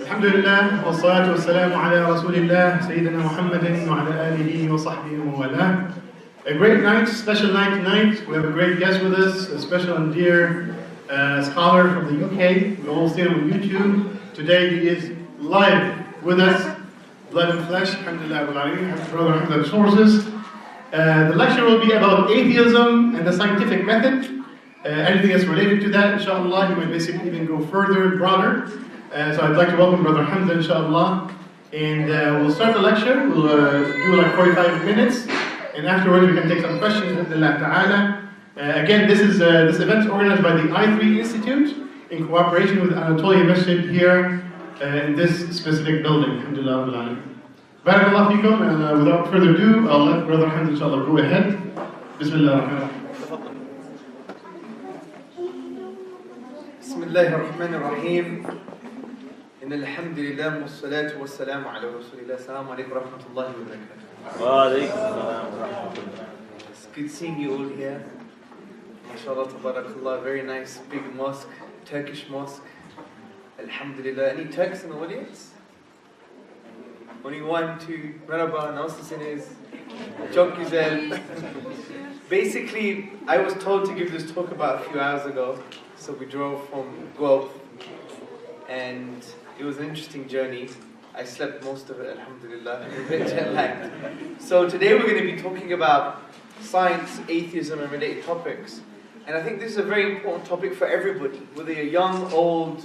الحمد لله والصلاة والسلام على رسول الله سيدنا محمد وعلى آله وصحبه ومن A great night, special night tonight. We have a great guest with us, a special and dear scholar from the UK. We all see him on YouTube. Today he is live with us, blood and flesh. Alhamdulillah, brother Hamza Tzortzis. The lecture will be about atheism and the scientific method. Anything that's related to that, inshallah, he might basically even go further and broader. So I'd like to welcome Brother Hamza, inshallah. And we'll start the lecture. We'll do like 45 minutes. And afterwards we can take some questions with Allah Ta'ala. Again, this event is organized by the I3 Institute in cooperation with Anatolia Masjid here in this specific building. Alhamdulillah. Barakallahu feekum, and without further ado, I'll let Brother Hamza, inshallah, go ahead. Bismillah ar-Rahman ar-Rahim. Bismillah ar-Rahman ar-Rahim. إن الحمد لله والصلاة والسلام على رسول الله. السلام عليكم ورحمة الله وبركاته. وعليكم السلام ورحمة الله. It's good seeing you all here. MashaAllah, tabarakallah, very nice big mosque, Turkish mosque. Alhamdulillah. Any Turks in the audience? Only one, two. Merhaba, nasılsınız? Çok güzel. Basically, I was told to give this talk about a few hours ago, so we drove from Guelph, and it was an interesting journey. I slept most of it, alhamdulillah, and a bit jet lagged. So today we're going to be talking about science, atheism, and related topics. And I think this is a very important topic for everybody, whether you're young, old,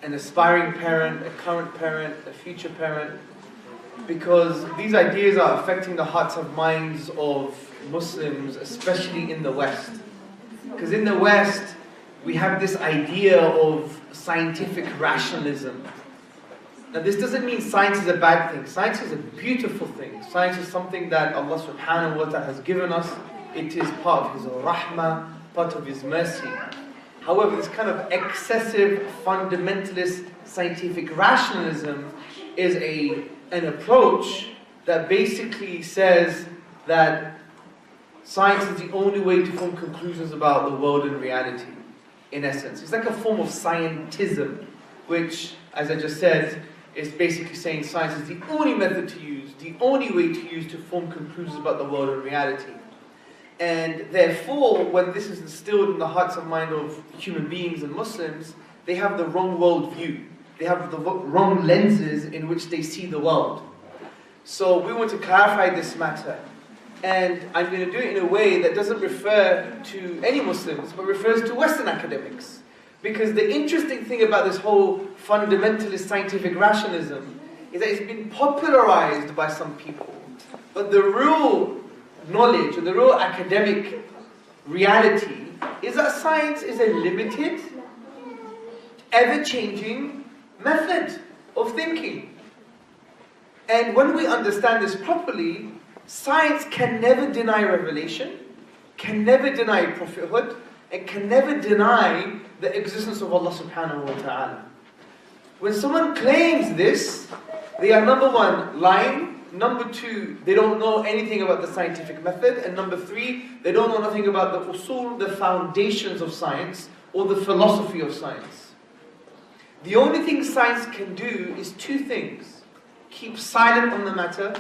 an aspiring parent, a current parent, a future parent, because these ideas are affecting the hearts and minds of Muslims, especially in the West. Because in the West, we have this idea of scientific rationalism. Now this doesn't mean science is a bad thing. Science is a beautiful thing. Science is something that Allah subhanahu wa ta'ala has given us. It is part of His rahmah, part of His mercy. However, this kind of excessive, fundamentalist scientific rationalism is an approach that basically says that science is the only way to form conclusions about the world and reality. In essence, it's like a form of scientism, which, as I just said, is basically saying science is the only method to use, the only way to use to form conclusions about the world and reality. And therefore, when this is instilled in the hearts and mind of human beings and Muslims, they have the wrong worldview. They have the wrong lenses in which they see the world. So we want to clarify this matter. And I'm going to do it in a way that doesn't refer to any Muslims, but refers to Western academics. Because the interesting thing about this whole fundamentalist scientific rationalism is that it's been popularized by some people. But the real knowledge, or the real academic reality, is that science is a limited, ever-changing method of thinking. And when we understand this properly, science can never deny revelation, can never deny prophethood, and can never deny the existence of Allah subhanahu wa ta'ala. When someone claims this, they are number one, lying, number two, they don't know anything about the scientific method, and number three, they don't know nothing about the usul, the foundations of science, or the philosophy of science. The only thing science can do is two things: keep silent on the matter,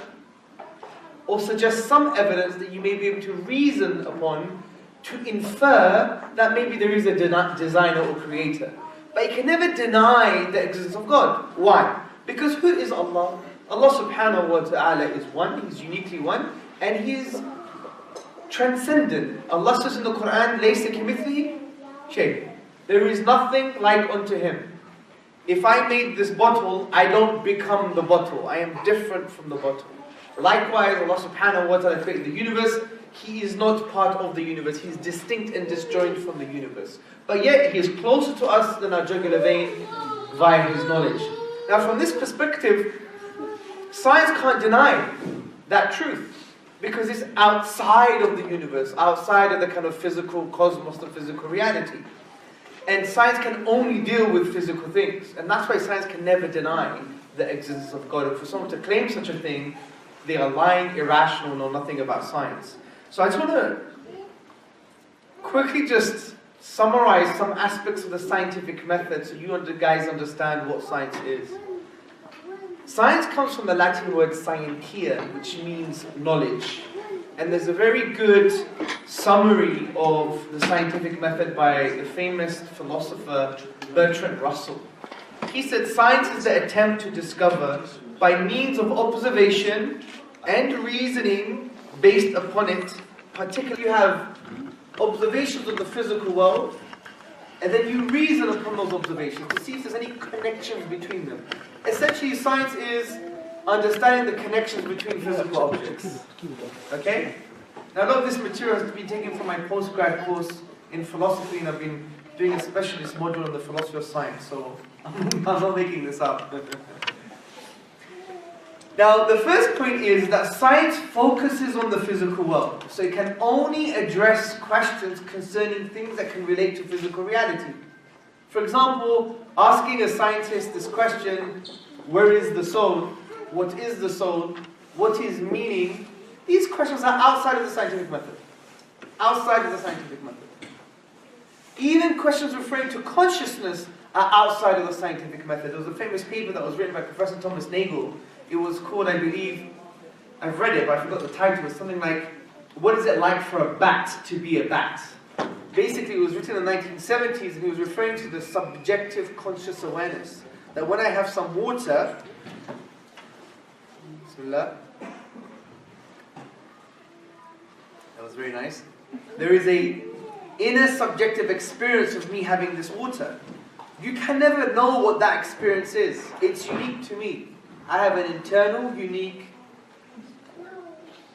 or suggest some evidence that you may be able to reason upon to infer that maybe there is a designer or creator. But it can never deny the existence of God. Why? Because who is Allah? Allah subhanahu wa ta'ala is one, He's uniquely one, and He is transcendent. Allah says in the Quran, لَيْسَ كَمِثْلِهِ شَيْءٌ. There is nothing like unto Him. If I made this bottle, I don't become the bottle. I am different from the bottle. Likewise, Allah subhanahu wa ta'ala created the universe. He is not part of the universe. He is distinct and disjoint from the universe. But yet, He is closer to us than our jugular vein via His knowledge. Now, from this perspective, science can't deny that truth, because it's outside of the universe, outside of the kind of physical cosmos, the physical reality. And science can only deal with physical things. And that's why science can never deny the existence of God. And for someone to claim such a thing, they are lying, irrational, know nothing about science. So I just want to quickly just summarize some aspects of the scientific method so you guys understand what science is. Science comes from the Latin word scientia, which means knowledge. And there's a very good summary of the scientific method by the famous philosopher Bertrand Russell. He said, science is the attempt to discover, by means of observation and reasoning based upon it, particularly you have observations of the physical world, and then you reason upon those observations to see if there's any connections between them. Essentially, science is understanding the connections between physical objects. Okay? Now, a lot of this material has been taken from my postgrad course in philosophy, and I've been doing a specialist module on the philosophy of science, so I'm not making this up. Now, the first point is that science focuses on the physical world, so it can only address questions concerning things that can relate to physical reality. For example, asking a scientist this question, where is the soul? What is the soul? What is meaning? These questions are outside of the scientific method. Outside of the scientific method. Even questions referring to consciousness are outside of the scientific method. There was a famous paper that was written by Professor Thomas Nagel. It was called, I believe, I've read it, but I forgot the title. It was something like, what is it like for a bat to be a bat? Basically, it was written in the 1970s, and he was referring to the subjective conscious awareness. That when I have some water, Bismillah, that was very nice. There is a inner subjective experience of me having this water. You can never know what that experience is. It's unique to me. I have an internal, unique,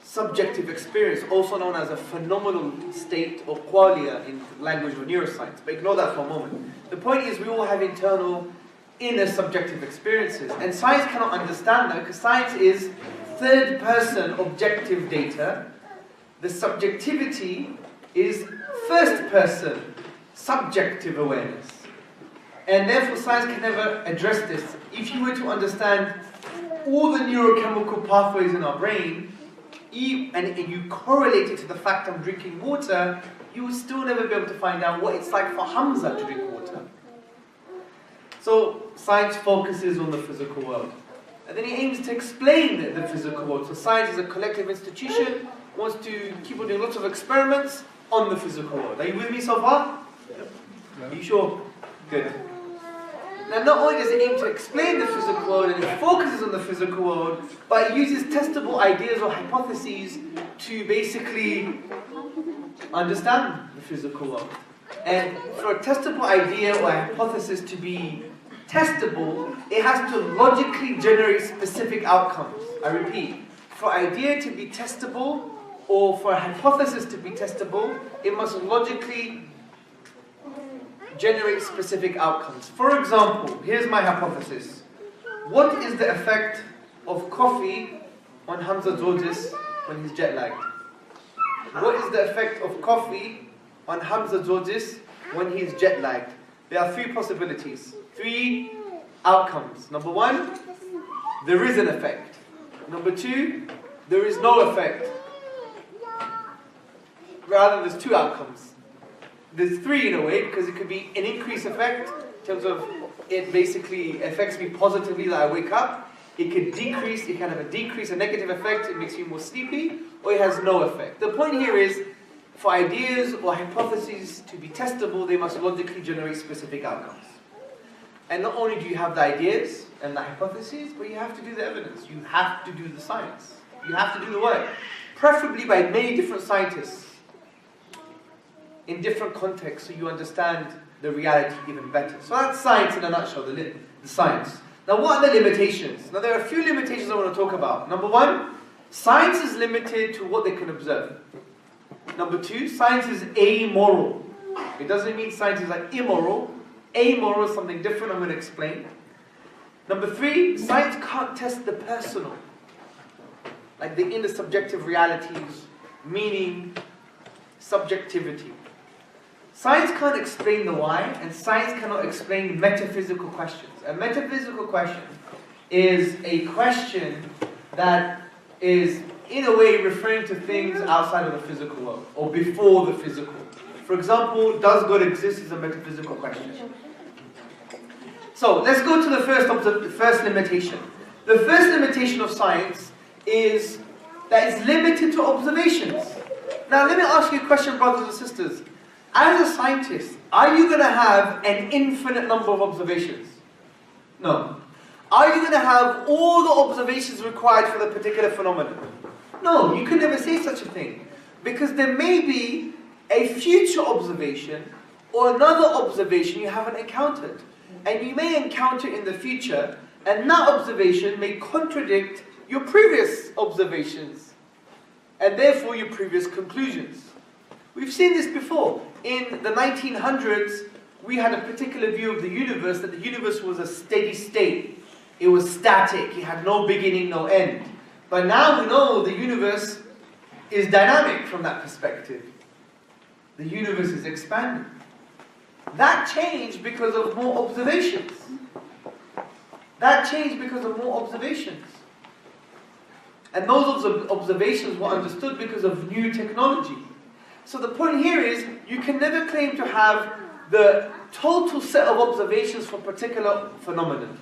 subjective experience, also known as a phenomenal state or qualia in language of neuroscience. But ignore that for a moment. The point is, we all have internal, inner subjective experiences. And science cannot understand that, because science is third-person objective data. The subjectivity is first-person subjective awareness. And therefore, science can never address this. If you were to understand all the neurochemical pathways in our brain, and you correlate it to the fact I'm drinking water, you will still never be able to find out what it's like for Hamza to drink water. So, science focuses on the physical world. And then he aims to explain the physical world. So science is a collective institution, wants to keep on doing lots of experiments on the physical world. Are you with me so far? Are you sure? Good. Now, not only does it aim to explain the physical world, and it focuses on the physical world, but it uses testable ideas or hypotheses to basically understand the physical world. And for a testable idea or hypothesis to be testable, it has to logically generate specific outcomes. I repeat, for an idea to be testable, or for a hypothesis to be testable, it must logically generate specific outcomes. For example, here's my hypothesis. What is the effect of coffee on Hamza Tzortzis when he's jet lagged? What is the effect of coffee on Hamza Tzortzis when he's jet lagged? There are three possibilities, three outcomes. Number one, there is an effect. Number two, there is no effect. Rather, there's two outcomes. There's three in a way, because it could be an increased effect in terms of it basically affects me positively that I wake up. It could decrease, it can have a decrease, a negative effect, it makes me more sleepy, or it has no effect. The point here is, for ideas or hypotheses to be testable, they must logically generate specific outcomes. And not only do you have the ideas and the hypotheses, but you have to do the evidence. You have to do the science. You have to do the work. Preferably by many different scientists, in different contexts, so you understand the reality even better. So that's science in a nutshell, the science. Now, what are the limitations? Now, there are a few limitations I want to talk about. Number one, science is limited to what they can observe. Number two, science is amoral. It doesn't mean science is like immoral. Amoral is something different, I'm going to explain. Number three, science can't test the personal, like the inner subjective realities, meaning, subjectivity. Science can't explain the why, and science cannot explain metaphysical questions. A metaphysical question is a question that is, in a way, referring to things outside of the physical world, or before the physical. For example, does God exist is a metaphysical question. So let's go to the first limitation. The first limitation of science is that it's limited to observations. Now let me ask you a question, brothers and sisters. As a scientist, are you going to have an infinite number of observations? No. Are you going to have all the observations required for the particular phenomenon? No, you can never say such a thing. Because there may be a future observation or another observation you haven't encountered. And you may encounter in the future, and that observation may contradict your previous observations, and therefore your previous conclusions. We've seen this before. In the 1900s, we had a particular view of the universe, that the universe was a steady state. It was static, it had no beginning, no end. But now we know the universe is dynamic from that perspective. The universe is expanding. That changed because of more observations. That changed because of more observations. And those observations were understood because of new technology. So the point here is, you can never claim to have the total set of observations for a particular phenomenon.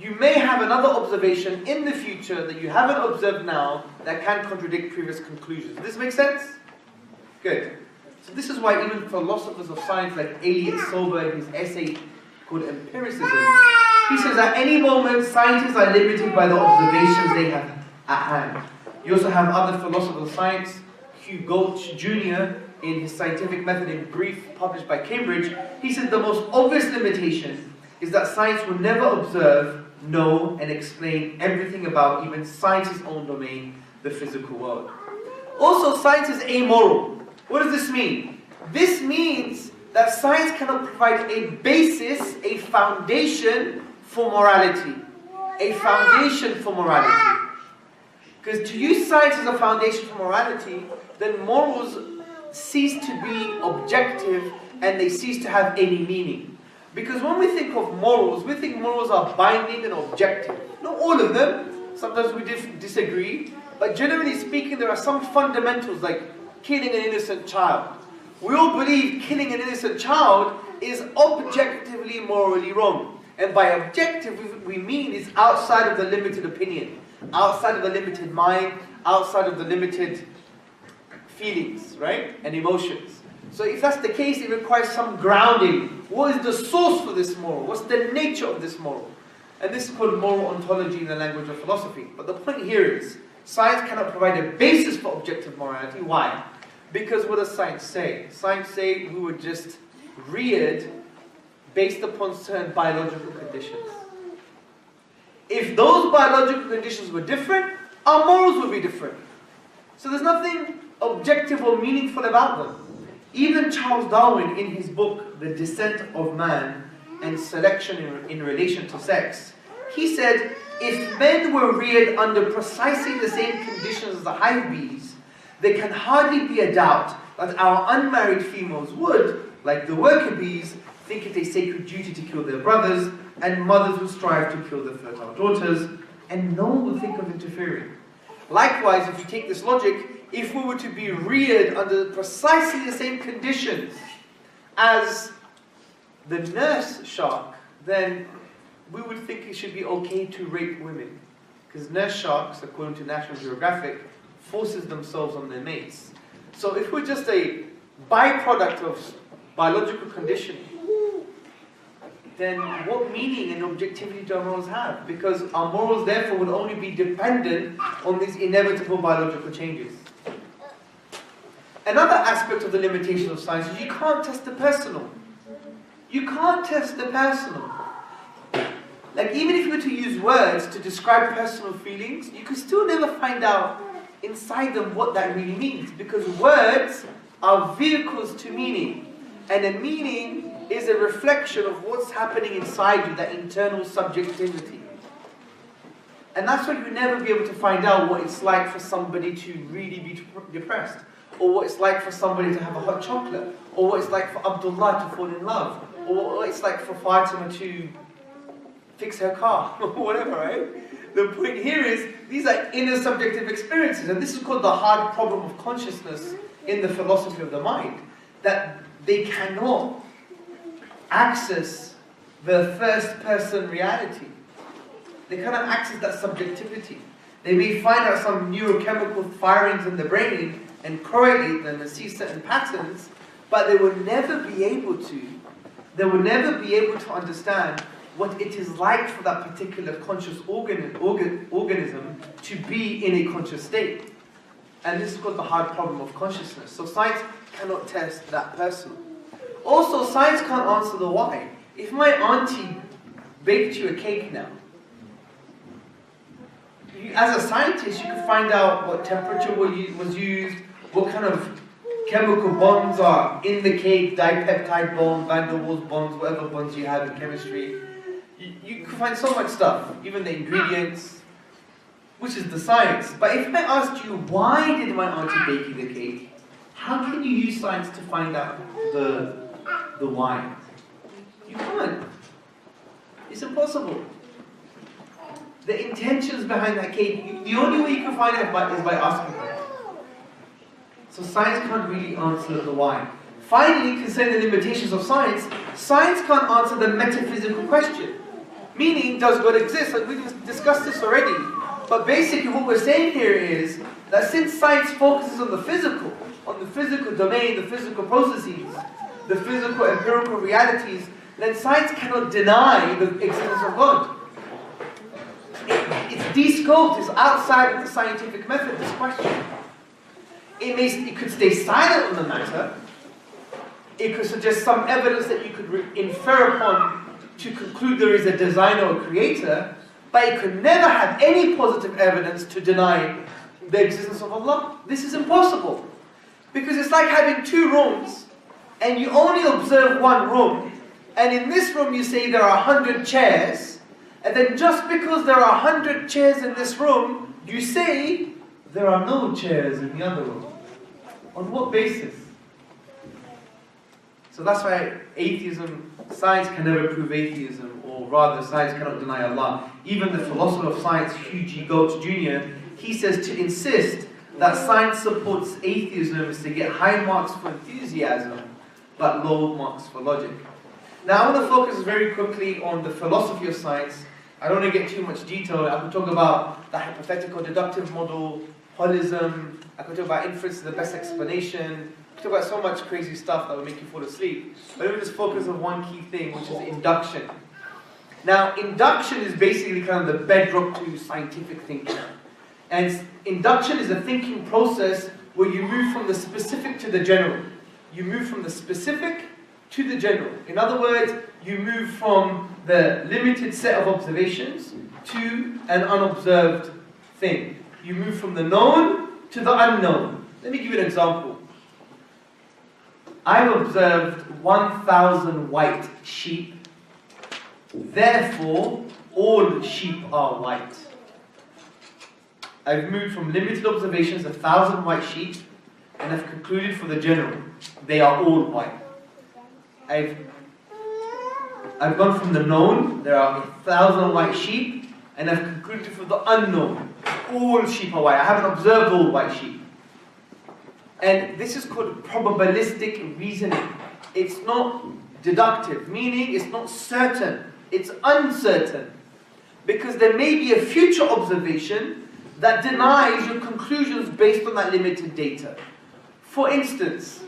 You may have another observation in the future that you haven't observed now that can contradict previous conclusions. Does this make sense? Good. So this is why even philosophers of science like Elliot Sober, in his essay called Empiricism, he says at any moment scientists are limited by the observations they have at hand. You also have other philosophers of science, Hugh Gulch Jr., in his Scientific Method in Brief, published by Cambridge, he said the most obvious limitation is that science will never observe, know, and explain everything about even science's own domain, the physical world. Also, science is amoral. What does this mean? This means that science cannot provide a basis, a foundation for morality. A foundation for morality. Because to use science as a foundation for morality, then morals cease to be objective and they cease to have any meaning. Because when we think of morals, we think morals are binding and objective. Not all of them. Sometimes we disagree. But generally speaking, there are some fundamentals like killing an innocent child. We all believe killing an innocent child is objectively morally wrong. And by objective, we mean it's outside of the limited opinion, outside of the limited mind, outside of the limited feelings, right? And emotions. So if that's the case, it requires some grounding. What is the source for this moral? What's the nature of this moral? And this is called moral ontology in the language of philosophy. But the point here is, science cannot provide a basis for objective morality. Why? Because what does science say? Science say we were just reared based upon certain biological conditions. If those biological conditions were different, our morals would be different. So there's nothing objective or meaningful about them. Even Charles Darwin, in his book, The Descent of Man and Selection in Relation to Sex, he said, if men were reared under precisely the same conditions as the hive bees, there can hardly be a doubt that our unmarried females would, like the worker bees, think it a sacred duty to kill their brothers, and mothers would strive to kill their fertile daughters, and no one would think of interfering. Likewise, if you take this logic, if we were to be reared under precisely the same conditions as the nurse shark, then we would think it should be okay to rape women. Because nurse sharks, according to National Geographic, forces themselves on their mates. So if we're just a byproduct of biological conditioning, then what meaning and objectivity do our morals have? Because our morals therefore would only be dependent on these inevitable biological changes. Another aspect of the limitation of science is you can't test the personal. You can't test the personal. Like even if you were to use words to describe personal feelings, you could still never find out inside them what that really means. Because words are vehicles to meaning. And a meaning is a reflection of what's happening inside you, that internal subjectivity. And that's why you'll never be able to find out what it's like for somebody to really be depressed, or what it's like for somebody to have a hot chocolate, or what it's like for Abdullah to fall in love, or what it's like for Fatima to fix her car, or whatever, right? The point here is, these are inner subjective experiences, and this is called the hard problem of consciousness in the philosophy of the mind. That they cannot access the first-person reality. They cannot access that subjectivity. They may find out some neurochemical firings in the brain and correlate them and see certain patterns, but they will never be able to understand what it is like for that particular conscious organism to be in a conscious state. And this is called the hard problem of consciousness. So science cannot test that person. Also, science can't answer the why. If my auntie baked you a cake now, as a scientist, you can find out what temperature was used, what kind of chemical bonds are in the cake, dipeptide bonds, van der Waals bonds, whatever bonds you have in chemistry. You can find so much stuff, even the ingredients, which is the science. But if I asked you, why did my auntie bake you the cake? How can you use science to find out the why? You can't. It's impossible. The intentions behind that cake, the only way you can find out is by asking her. So science can't really answer the why. Finally, concerning the limitations of science, science can't answer the metaphysical question. Meaning, does God exist? Like we discussed this already. But basically what we're saying here is that since science focuses on the physical domain, the physical processes, the physical empirical realities, then science cannot deny the existence of God. It's de-scoped, it's outside of the scientific method, this question. It could stay silent on the matter. It could suggest some evidence that you could infer upon to conclude there is a designer or creator, but it could never have any positive evidence to deny the existence of Allah. This is impossible. Because it's like having two rooms, and you only observe one room, and in this room you say there are 100 chairs, and then just because there are 100 chairs in this room, you say there are no chairs in the other room. On what basis? So that's why science can never prove atheism, or rather science cannot deny Allah. Even the philosopher of science, Hugh G. Gulch Jr., he says to insist that science supports atheism is to get high marks for enthusiasm, but low marks for logic. Now I want to focus very quickly on the philosophy of science. I don't want to get too much detail. I could talk about the hypothetical deductive model, holism. I could talk about inference is the best explanation. I could talk about so much crazy stuff that would make you fall asleep. But let me just focus on one key thing, which is induction. Now, induction is basically kind of the bedrock to scientific thinking. And induction is a thinking process where you move from the specific to the general. You move from the specific to the general. In other words, you move from the limited set of observations to an unobserved thing. You move from the known to the unknown. Let me give you an example. I've observed 1,000 white sheep. Therefore, all sheep are white. I've moved from limited observations, 1,000 white sheep, and I've concluded for the general, they are all white. I've gone from the known, there are 1,000 white sheep, and I've concluded for the unknown, all sheep are white. I haven't observed all white sheep. And this is called probabilistic reasoning. It's not deductive, meaning it's not certain, it's uncertain. Because there may be a future observation that denies your conclusions based on that limited data. For instance,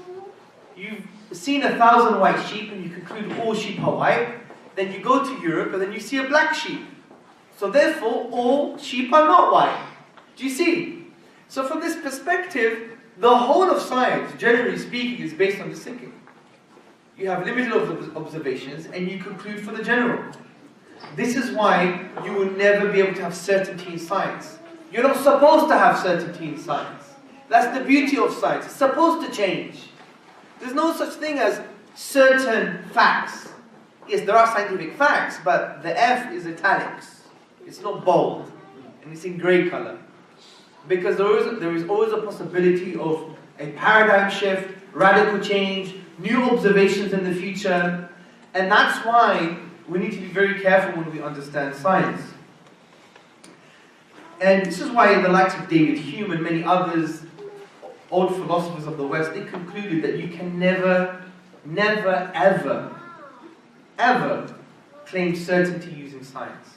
you've seen 1,000 white sheep and you conclude all sheep are white, then you go to Europe and then you see a black sheep. So therefore, all sheep are not white. Do you see? So from this perspective, the whole of science, generally speaking, is based on this thinking. You have limited observations and you conclude for the general. This is why you will never be able to have certainty in science. You're not supposed to have certainty in science. That's the beauty of science. It's supposed to change. There's no such thing as certain facts. Yes, there are scientific facts, but the F is italics. It's not bold. And it's in grey colour. Because there is always a possibility of a paradigm shift, radical change, new observations in the future. And that's why we need to be very careful when we understand science. And this is why the likes of David Hume and many others, old philosophers of the West, they concluded that you can never never, ever, ever claimed certainty using science.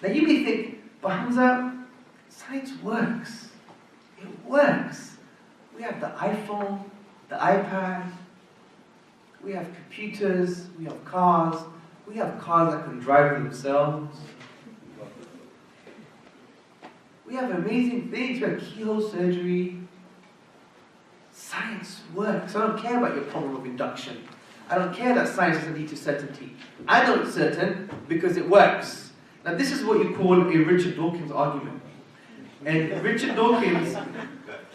Now you may think, but Hamza, science works. It works. We have the iPhone, the iPad, we have computers, we have cars that can drive themselves. We have amazing things, we have keyhole surgery. Science works. I don't care about your problem of induction. I don't care that science doesn't lead to certainty. I know it's certain because it works. Now this is what you call a Richard Dawkins argument. And Richard Dawkins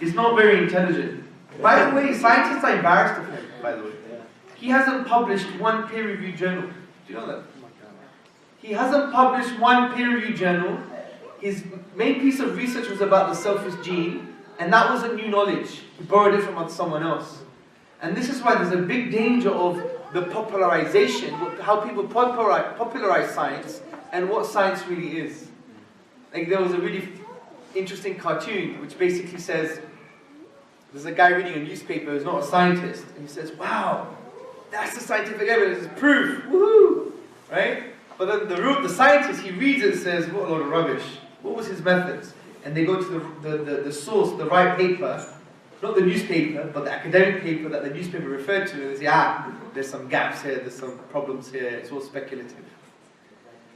is not very intelligent. By the way, scientists are embarrassed of him, by the way. He hasn't published one peer-reviewed journal. Do you know that? He hasn't published one peer-reviewed journal. His main piece of research was about the selfish gene, and that wasn't new knowledge. He borrowed it from someone else. And this is why there's a big danger of the popularization, how people popularize science, and what science really is. Like there was a really interesting cartoon which basically says, there's a guy reading a newspaper who's not a scientist, and he says, wow, that's the scientific evidence, it's proof, woohoo, right? But then the scientist, he reads it and says, what a load of rubbish. What was his methods? And they go to the source, the right paper, not the newspaper, but the academic paper that the newspaper referred to, and they say, there's some gaps here, there's some problems here, it's all speculative.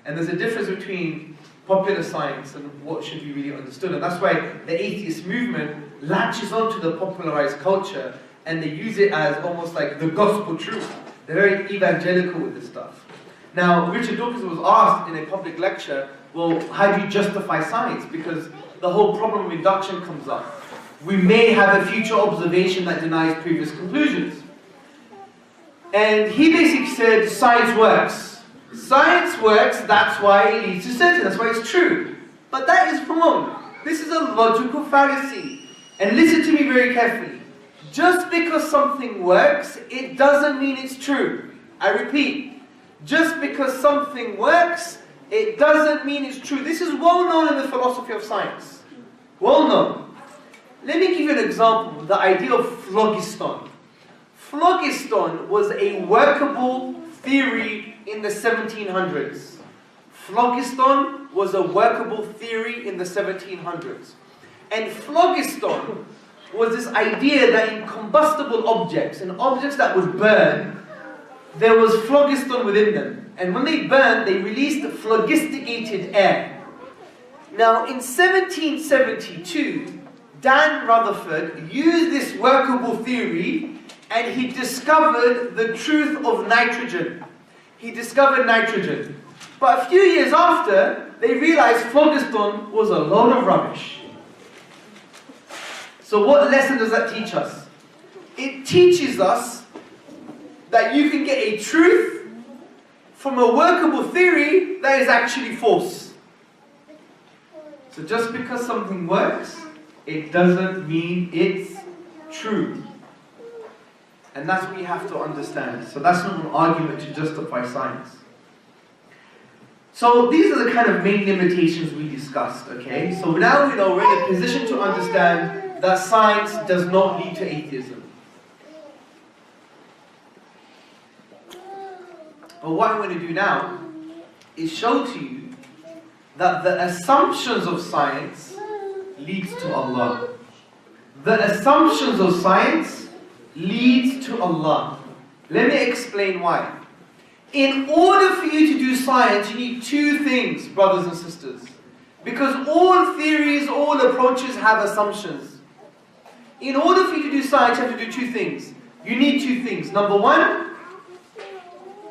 And there's a difference between popular science and what should be really understood, and that's why the atheist movement latches onto the popularized culture, and they use it as almost like the gospel truth. They're very evangelical with this stuff. Now, Richard Dawkins was asked in a public lecture, well, how do you justify science? Because the whole problem of induction comes up. We may have a future observation that denies previous conclusions. And he basically said, science works. Science works, that's why it leads to certainty, that's why it's true. But that is wrong. This is a logical fallacy. And listen to me very carefully. Just because something works, it doesn't mean it's true. I repeat, just because something works, it doesn't mean it's true. This is well known in the philosophy of science. Well known. Let me give you an example, the idea of phlogiston. Phlogiston was a workable theory in the 1700s. Phlogiston was a workable theory in the 1700s. And phlogiston was this idea that in combustible objects, in objects that would burn, there was phlogiston within them. And when they burned, they released phlogisticated air. Now, in 1772, Dan Rutherford used this workable theory and he discovered the truth of nitrogen. He discovered nitrogen. But a few years after, they realized phlogiston was a load of rubbish. So what lesson does that teach us? It teaches us that you can get a truth from a workable theory that is actually false. So just because something works, it doesn't mean it's true. And that's what you have to understand. So that's not an argument to justify science. So these are the kind of main limitations we discussed, okay? So now we know we're in a position to understand that science does not lead to atheism. But what I'm going to do now is show to you that the assumptions of science leads to Allah. The assumptions of science leads to Allah. Let me explain why. In order for you to do science, you need two things, brothers and sisters. Because all theories, all approaches have assumptions. In order for you to do science, you have to do two things. You need two things. Number one,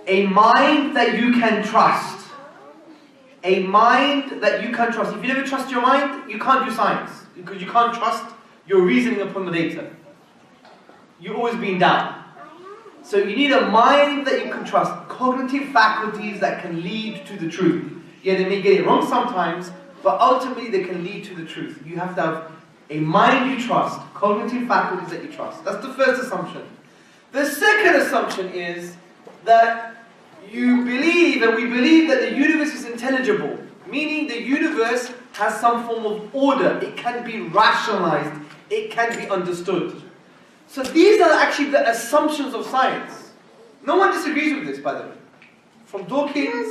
a mind that you can trust. A mind that you can trust. If you never trust your mind, you can't do science. Because you can't trust your reasoning upon the data. You'll always be in doubt. So you need a mind that you can trust. Cognitive faculties that can lead to the truth. Yeah, they may get it wrong sometimes, but ultimately they can lead to the truth. You have to have a mind you trust. Cognitive faculties that you trust. That's the first assumption. The second assumption is that you believe, and we believe, that the universe is intelligible. Meaning the universe has some form of order. It can be rationalized. It can be understood. So these are actually the assumptions of science. No one disagrees with this, by the way. From Dawkins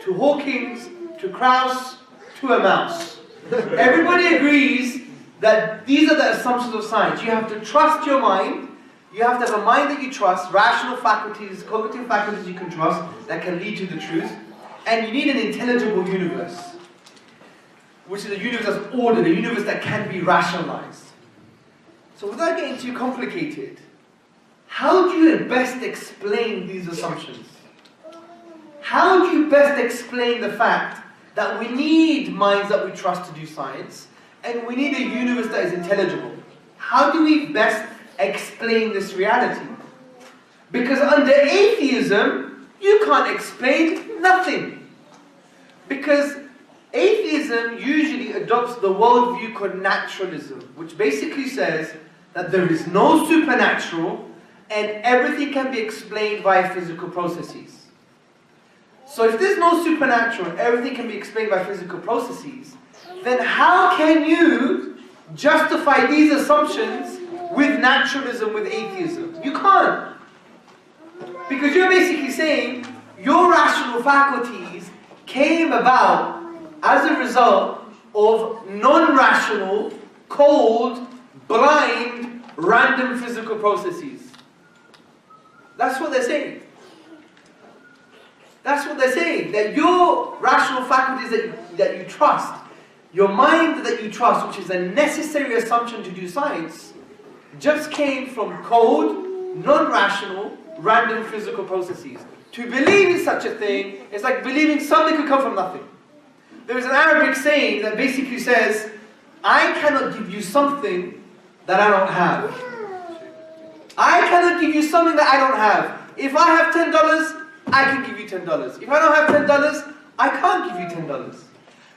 to Hawkins to Krauss to a mouse. Everybody agrees that these are the assumptions of science. You have to trust your mind. You have to have a mind that you trust, rational faculties, cognitive faculties you can trust that can lead to the truth. And you need an intelligible universe, which is a universe that's ordered, a universe that can be rationalized. So without getting too complicated, how do you best explain these assumptions? How do you best explain the fact that we need minds that we trust to do science, and we need a universe that is intelligible? How do we best explain this reality? Because under atheism, you can't explain nothing. Because atheism usually adopts the worldview called naturalism, which basically says that there is no supernatural and everything can be explained by physical processes. So if there's no supernatural and everything can be explained by physical processes, then how can you justify these assumptions with naturalism, with atheism? You can't. Because you're basically saying your rational faculties came about as a result of non-rational, cold, blind, random physical processes. That's what they're saying. That's what they're saying. That your rational faculties that you trust, your mind that you trust, which is a necessary assumption to do science, just came from cold, non-rational, random physical processes. To believe in such a thing is like believing something could come from nothing. There is an Arabic saying that basically says, I cannot give you something that I don't have. I cannot give you something that I don't have. If I have $10, I can give you $10. If I don't have $10, I can't give you $10.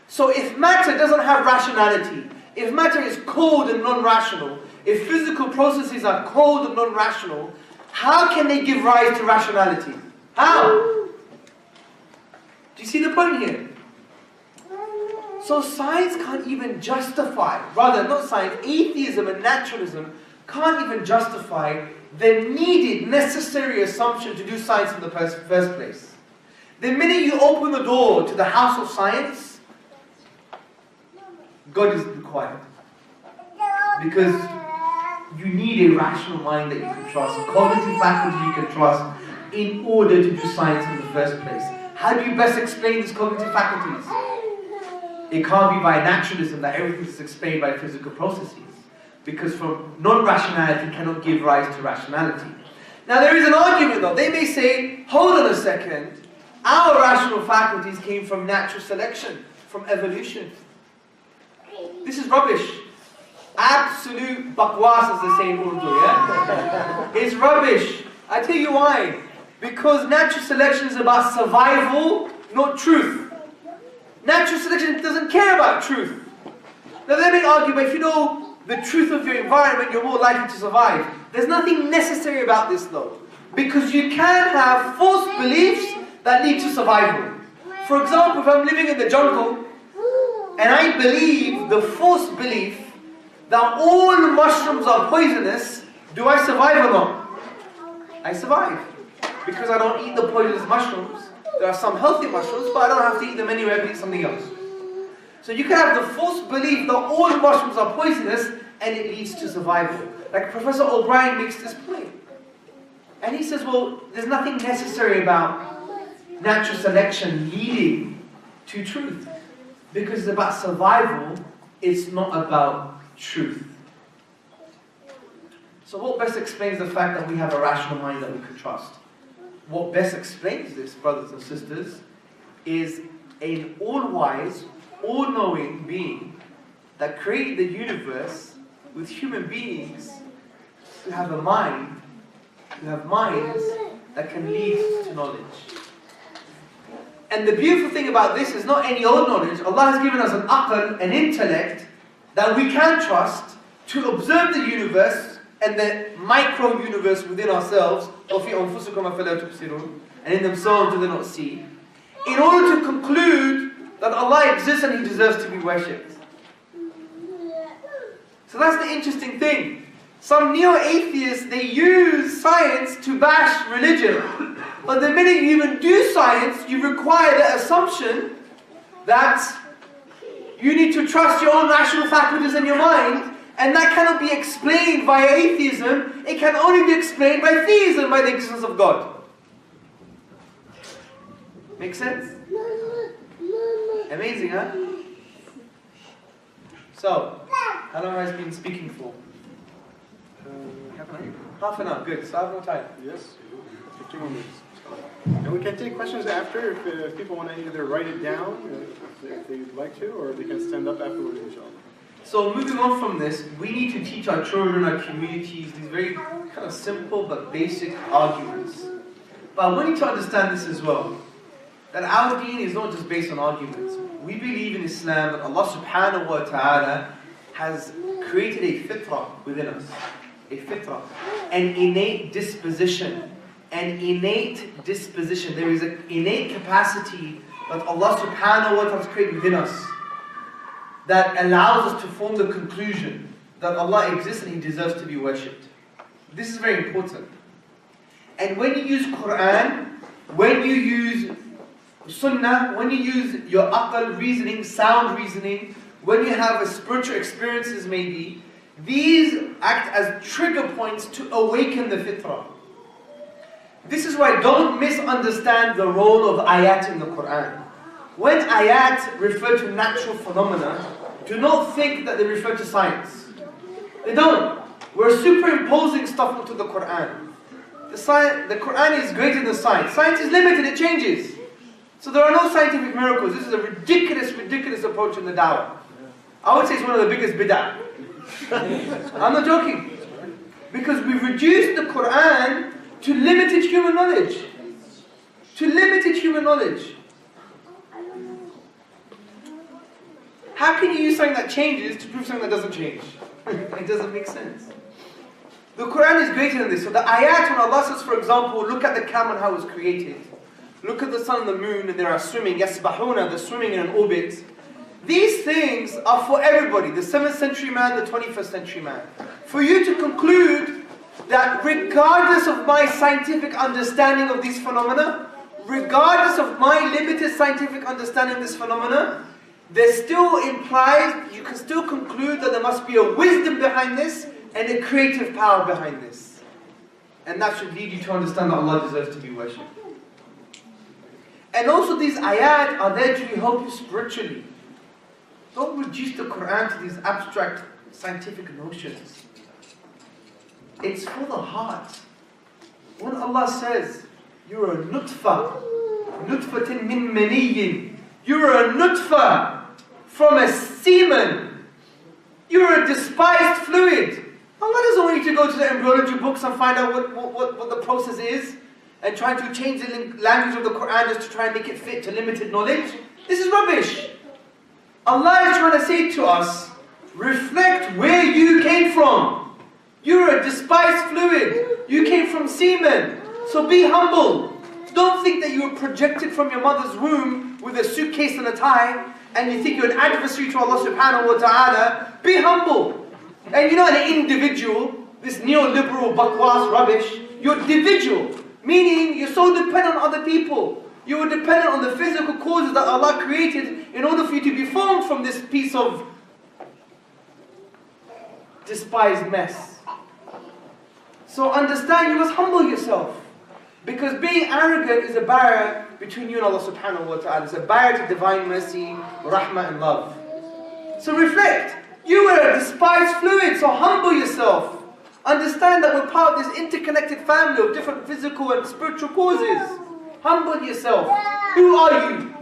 So if matter doesn't have rationality, if matter is cold and non-rational, if physical processes are cold and non-rational, how can they give rise to rationality? How? Do you see the point here? So science can't even justify, rather not science, atheism and naturalism can't even justify the needed, necessary assumption to do science in the first place. The minute you open the door to the house of science, God is required. Because you need a rational mind that you can trust, a cognitive faculty you can trust, in order to do science in the first place. How do you best explain these cognitive faculties? It can't be by naturalism that everything is explained by physical processes. Because from non-rationality cannot give rise to rationality. Now there is an argument though. They may say, hold on a second, our rational faculties came from natural selection, from evolution. This is rubbish. Absolute bakwas, as they say in Urdu, yeah? It's rubbish. I tell you why. Because natural selection is about survival, not truth. Natural selection doesn't care about truth. Now they may argue, but if you know the truth of your environment, you're more likely to survive. There's nothing necessary about this though. Because you can have false beliefs that lead to survival. For example, if I'm living in the jungle, and I believe the false belief that all mushrooms are poisonous, do I survive or not? I survive. Because I don't eat the poisonous mushrooms. There are some healthy mushrooms, but I don't have to eat them anyway, I can eat something else. So you can have the false belief that all mushrooms are poisonous, and it leads to survival. Like Professor O'Brien makes this point. And he says, well, there's nothing necessary about natural selection leading to truth. Because it's about survival, it's not about truth. So what best explains the fact that we have a rational mind that we can trust? What best explains this, brothers and sisters, is an all-wise, all-knowing being that created the universe with human beings who have a mind, who have minds that can lead to knowledge. And the beautiful thing about this is not any old knowledge. Allah has given us an aql, an intellect, that we can trust to observe the universe and the micro-universe within ourselves, and in themselves do they not see, in order to conclude that Allah exists and He deserves to be worshipped. So that's the interesting thing. Some neo-atheists, they use science to bash religion. But the minute you even do science, you require the assumption that you need to trust your own rational faculties in your mind, and that cannot be explained via atheism. It can only be explained by theism, by the existence of God. Make sense? Amazing, huh? So, how long has been speaking for? Half an hour, good. So I have no time. Yes, 15 more minutes. And we can take questions after if people want to either write it down if they'd like to, or they can stand up afterwards, inshallah. So moving on from this, we need to teach our children, our communities, these very kind of simple but basic arguments. But we need to understand this as well, that our deen is not just based on arguments. We believe in Islam that Allah subhanahu wa ta'ala has created a fitrah within us. A fitrah, an innate disposition. An innate disposition. There is an innate capacity that Allah subhanahu wa ta'ala has created within us that allows us to form the conclusion that Allah exists and He deserves to be worshipped. This is very important. And when you use Quran, when you use Sunnah, when you use your aql, reasoning, sound reasoning, when you have a spiritual experiences maybe, these act as trigger points to awaken the fitrah. This is why don't misunderstand the role of ayat in the Quran. When ayat refer to natural phenomena, do not think that they refer to science. They don't. We're superimposing stuff onto the Quran. The Quran is greater than science. Science is limited, it changes. So there are no scientific miracles. This is a ridiculous approach in the dawah. I would say it's one of the biggest bid'ah. I'm not joking. Because we've reduced the Quran to limited human knowledge. To limited human knowledge. How can you use something that changes to prove something that doesn't change? It doesn't make sense. The Quran is greater than this. So the ayat, when Allah says, for example, look at the camel and how it was created. Look at the sun and the moon and they are swimming. Yasbahuna, they're swimming in an orbit. These things are for everybody. The 7th century man, the 21st century man. For you to conclude that regardless of my scientific understanding of these phenomena, regardless of my limited scientific understanding of this phenomena, there still implies, you can still conclude that there must be a wisdom behind this and a creative power behind this. And that should lead you to understand that Allah deserves to be worshipped. And also these ayat are there to help you spiritually. Don't reduce the Quran to these abstract scientific notions. It's for the heart. When Allah says, you're a nutfa, nutfatin min maniyyin, you're a nutfa from a semen, you're a despised fluid. Allah doesn't want you to go to the embryology books and find out what the process is and try to change the language of the Quran just to try and make it fit to limited knowledge. This is rubbish. Allah is trying to say to us, reflect where you came from. You're a despised fluid. You came from semen. So be humble. Don't think that you were projected from your mother's womb with a suitcase and a tie and you think you're an adversary to Allah subhanahu wa ta'ala. Be humble. And you're not an individual, this neoliberal bakwas rubbish. You're individual. Meaning you're so dependent on other people. You were dependent on the physical causes that Allah created in order for you to be formed from this piece of despised mess. So understand, you must humble yourself. Because being arrogant is a barrier between you and Allah subhanahu wa ta'ala. It's a barrier to divine mercy, rahmah and love. So reflect. You were a despised fluid, so humble yourself. Understand that we're part of this interconnected family of different physical and spiritual causes. Humble yourself. Who are you?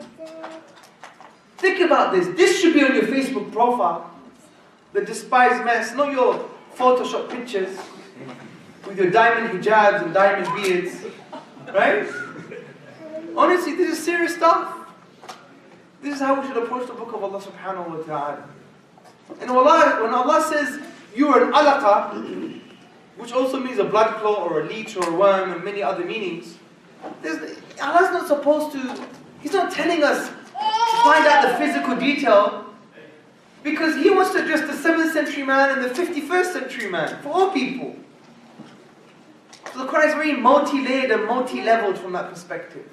Think about this. This should be on your Facebook profile. The despised mess, not your Photoshop pictures with your diamond hijabs and diamond beards. Right? Honestly, this is serious stuff. This is how we should approach the book of Allah subhanahu wa ta'ala. And when Allah says you are an alaqa, which also means a blood clot or a leech or a worm and many other meanings, Allah's not supposed to, He's not telling us to find out the physical detail, Because he wants to address the 7th century man and the 51st century man, for all people. So the Quran is very multi-layered and multi-leveled from that perspective.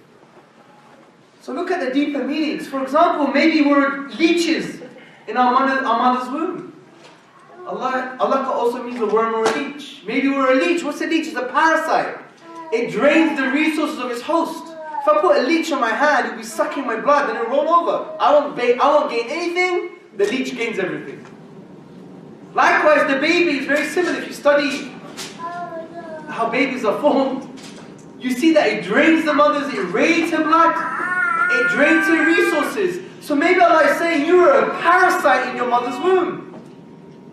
So look at the deeper meanings. For example, maybe we're leeches in our mother's womb. Allah also means a worm or a leech. Maybe we're a leech. What's a leech? It's a parasite. It drains the resources of its host. If I put a leech on my hand, it'll be sucking my blood and it'll roll over. I won't gain anything. The leech gains everything. Likewise, the baby is very similar. If you study how babies are formed, you see that it drains the mother's, it raids her blood, it drains her resources. So maybe Allah is saying you are a parasite in your mother's womb.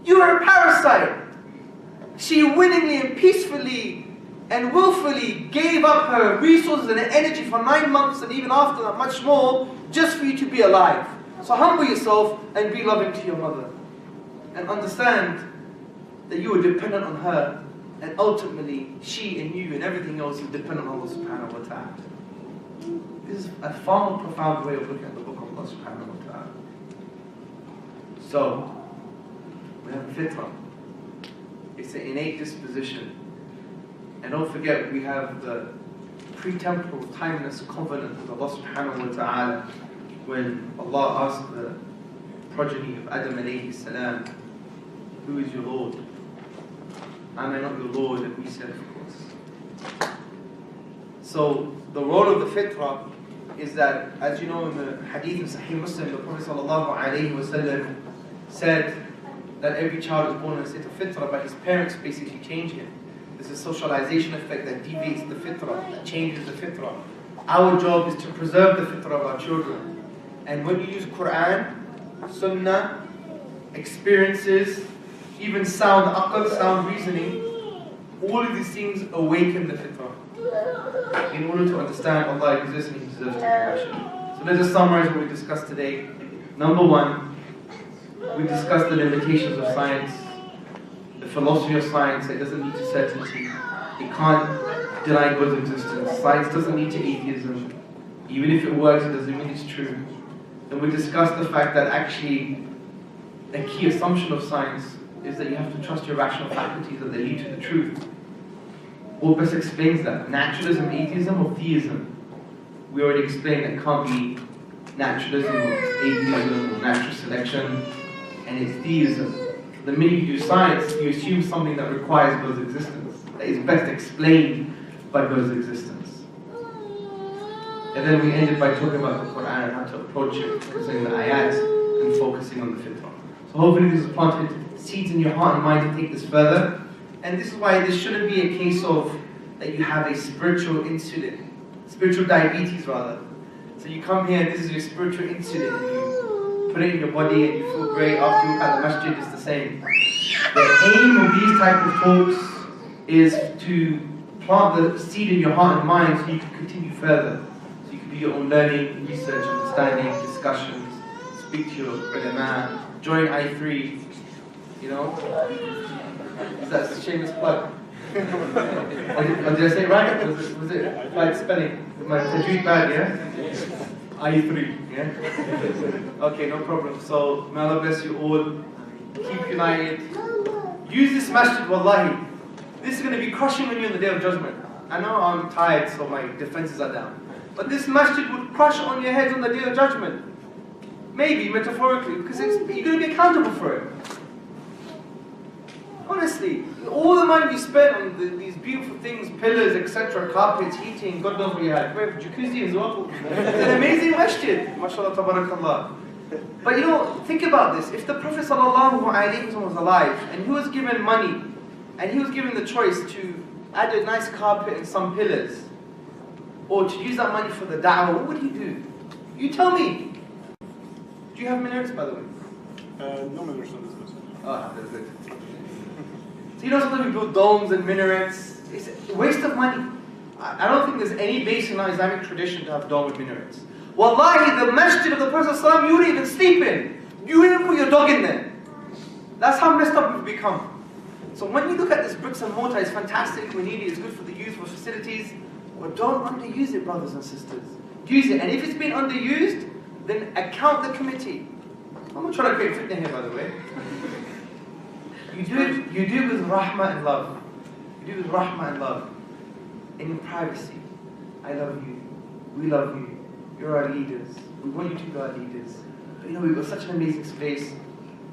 You are a parasite. She willingly and peacefully and willfully gave up her resources and her energy for 9 months and even after that much more just for you to be alive. So humble yourself and be loving to your mother. And understand that you are dependent on her, and ultimately she and you and everything else is dependent on Allah subhanahu wa ta'ala. This is a far more profound way of looking at the book of Allah subhanahu wa ta'ala. So, we have fitrah. It's an innate disposition. And don't forget, we have the pre-temporal timeless covenant with Allah subhanahu wa ta'ala. When Allah asked the progeny of Adam alayhi salam, who is your Lord? Am I not your Lord? And we said, of course. So the role of the fitrah is that, as you know in the hadith of Sahih Muslim, the Prophet sallallahu alayhi wa sallam said that every child is born in a state of fitrah, but his parents basically change him. There's a socialization effect that deviates the fitrah, that changes the fitrah. Our job is to preserve the fitrah of our children. And when you use Quran, Sunnah, experiences, even sound aql, sound reasoning, all of these things awaken the fitrah in order to understand Allah exists and He deserves to be worshipped. So let us summarize what we discussed today. Number one, we discussed the limitations of science, the philosophy of science. It doesn't lead to certainty. It can't deny God's existence. Science doesn't lead to atheism. Even if it works, it doesn't mean it's true. And we discussed the fact that actually a key assumption of science is that you have to trust your rational faculties that they lead to the truth. What best explains that? Naturalism, atheism, or theism? We already explained that it can't be naturalism or atheism or natural selection, and it's theism. The minute you do science, you assume something that requires God's existence, that is best explained by God's existence. And then we ended by talking about the Quran and how to approach it, focusing on the ayat and focusing on the fitrah. So hopefully this has planted seeds in your heart and mind to take this further. And this is why this shouldn't be a case of that you have a spiritual insulin, spiritual diabetes rather. So you come here and this is your spiritual insulin and you put it in your body and you feel great. After you walk out the masjid, it's the same. The aim of these type of talks is to plant the seed in your heart and mind so you can continue further. So you can do your own learning, research, understanding, discussions, speak to your ulama, join I3, you know. Is that a shameless plug? or did I say it right? Was it right spelling? My tajweed bad, yeah? I3, yeah? Okay, no problem. So, may Allah bless you all. Keep united. Use this masjid, wallahi. This is going to be crushing on you on the Day of Judgment. I know I'm tired, so my defenses are down. But this masjid would crush on your heads on the Day of Judgment. Maybe, metaphorically, because you're going to be accountable for it. Honestly, all the money you spent on these beautiful things, pillars, etc., carpets, heating, God knows what you had. We have jacuzzi as well. It's an amazing masjid. MashaAllah, tabarakallah. But you know, think about this. If the Prophet ﷺ was alive, and he was given money, and he was given the choice to add a nice carpet and some pillars, or to use that money for the da'wah, what would he do? You tell me. Do you have minarets, by the way? No minarets on this message. Ah, that's good. So you know sometimes we build domes and minarets. It's a waste of money. I don't think there's any base in our Islamic tradition to have dome with minarets. Wallahi, the masjid of the Prophet ﷺ, you wouldn't even sleep in. You wouldn't put your dog in there. That's how messed up we've become. So when you look at this bricks and mortar, it's fantastic, we need it, it's good for the youth, for facilities. But don't underuse it, brothers and sisters. Use it. And if it's been underused, then account the committee. I'm not trying to create fitna here, by the way. You do it with rahmah and love. You do it with rahmah and love. And in privacy. I love you. We love you. You're our leaders. We want you to be our leaders. But you know, we've got such an amazing space.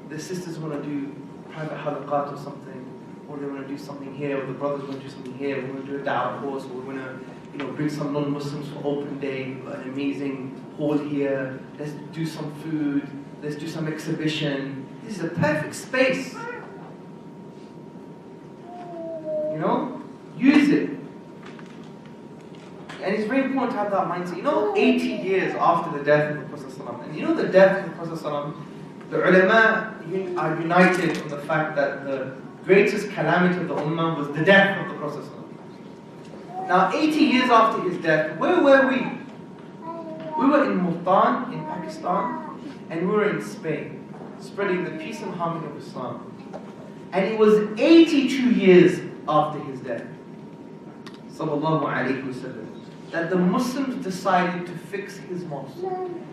The sisters want to do private halaqat or something, or they want to do something here, or the brothers want to do something here. We want to do a da'wah course, or we want to, bring some non-Muslims for open day. We've got an amazing hall here. Let's do some food. Let's do some exhibition. This is a perfect space. Use it. And it's very important to have that mindset. 80 years after the death of the Prophet ﷺ, and the death of the Prophet ﷺ, the ulama are united on the fact that the greatest calamity of the ummah was the death of the Prophet ﷺ. Now, 80 years after his death, where were we? We were in Multan, in Pakistan, and we were in Spain, spreading the peace and harmony of Islam. And it was 82 years after his death, sallallahu alayhi wasallam, that the Muslims decided to fix his mosque.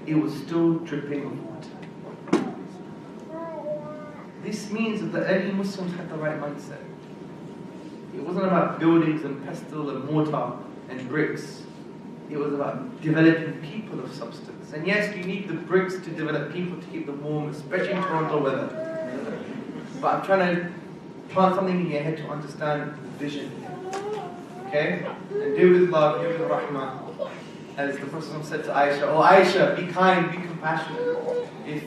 It was still dripping with water. This means that the early Muslims had the right mindset. It wasn't about buildings and pestle and mortar and bricks. It was about developing people of substance. And yes, you need the bricks to develop people to keep them warm, especially in Toronto weather. But I'm trying to plant something in your head to understand the vision. Okay? And do with love, do with rahmah. As the Prophet said to Aisha, "Oh Aisha, be kind, be compassionate." If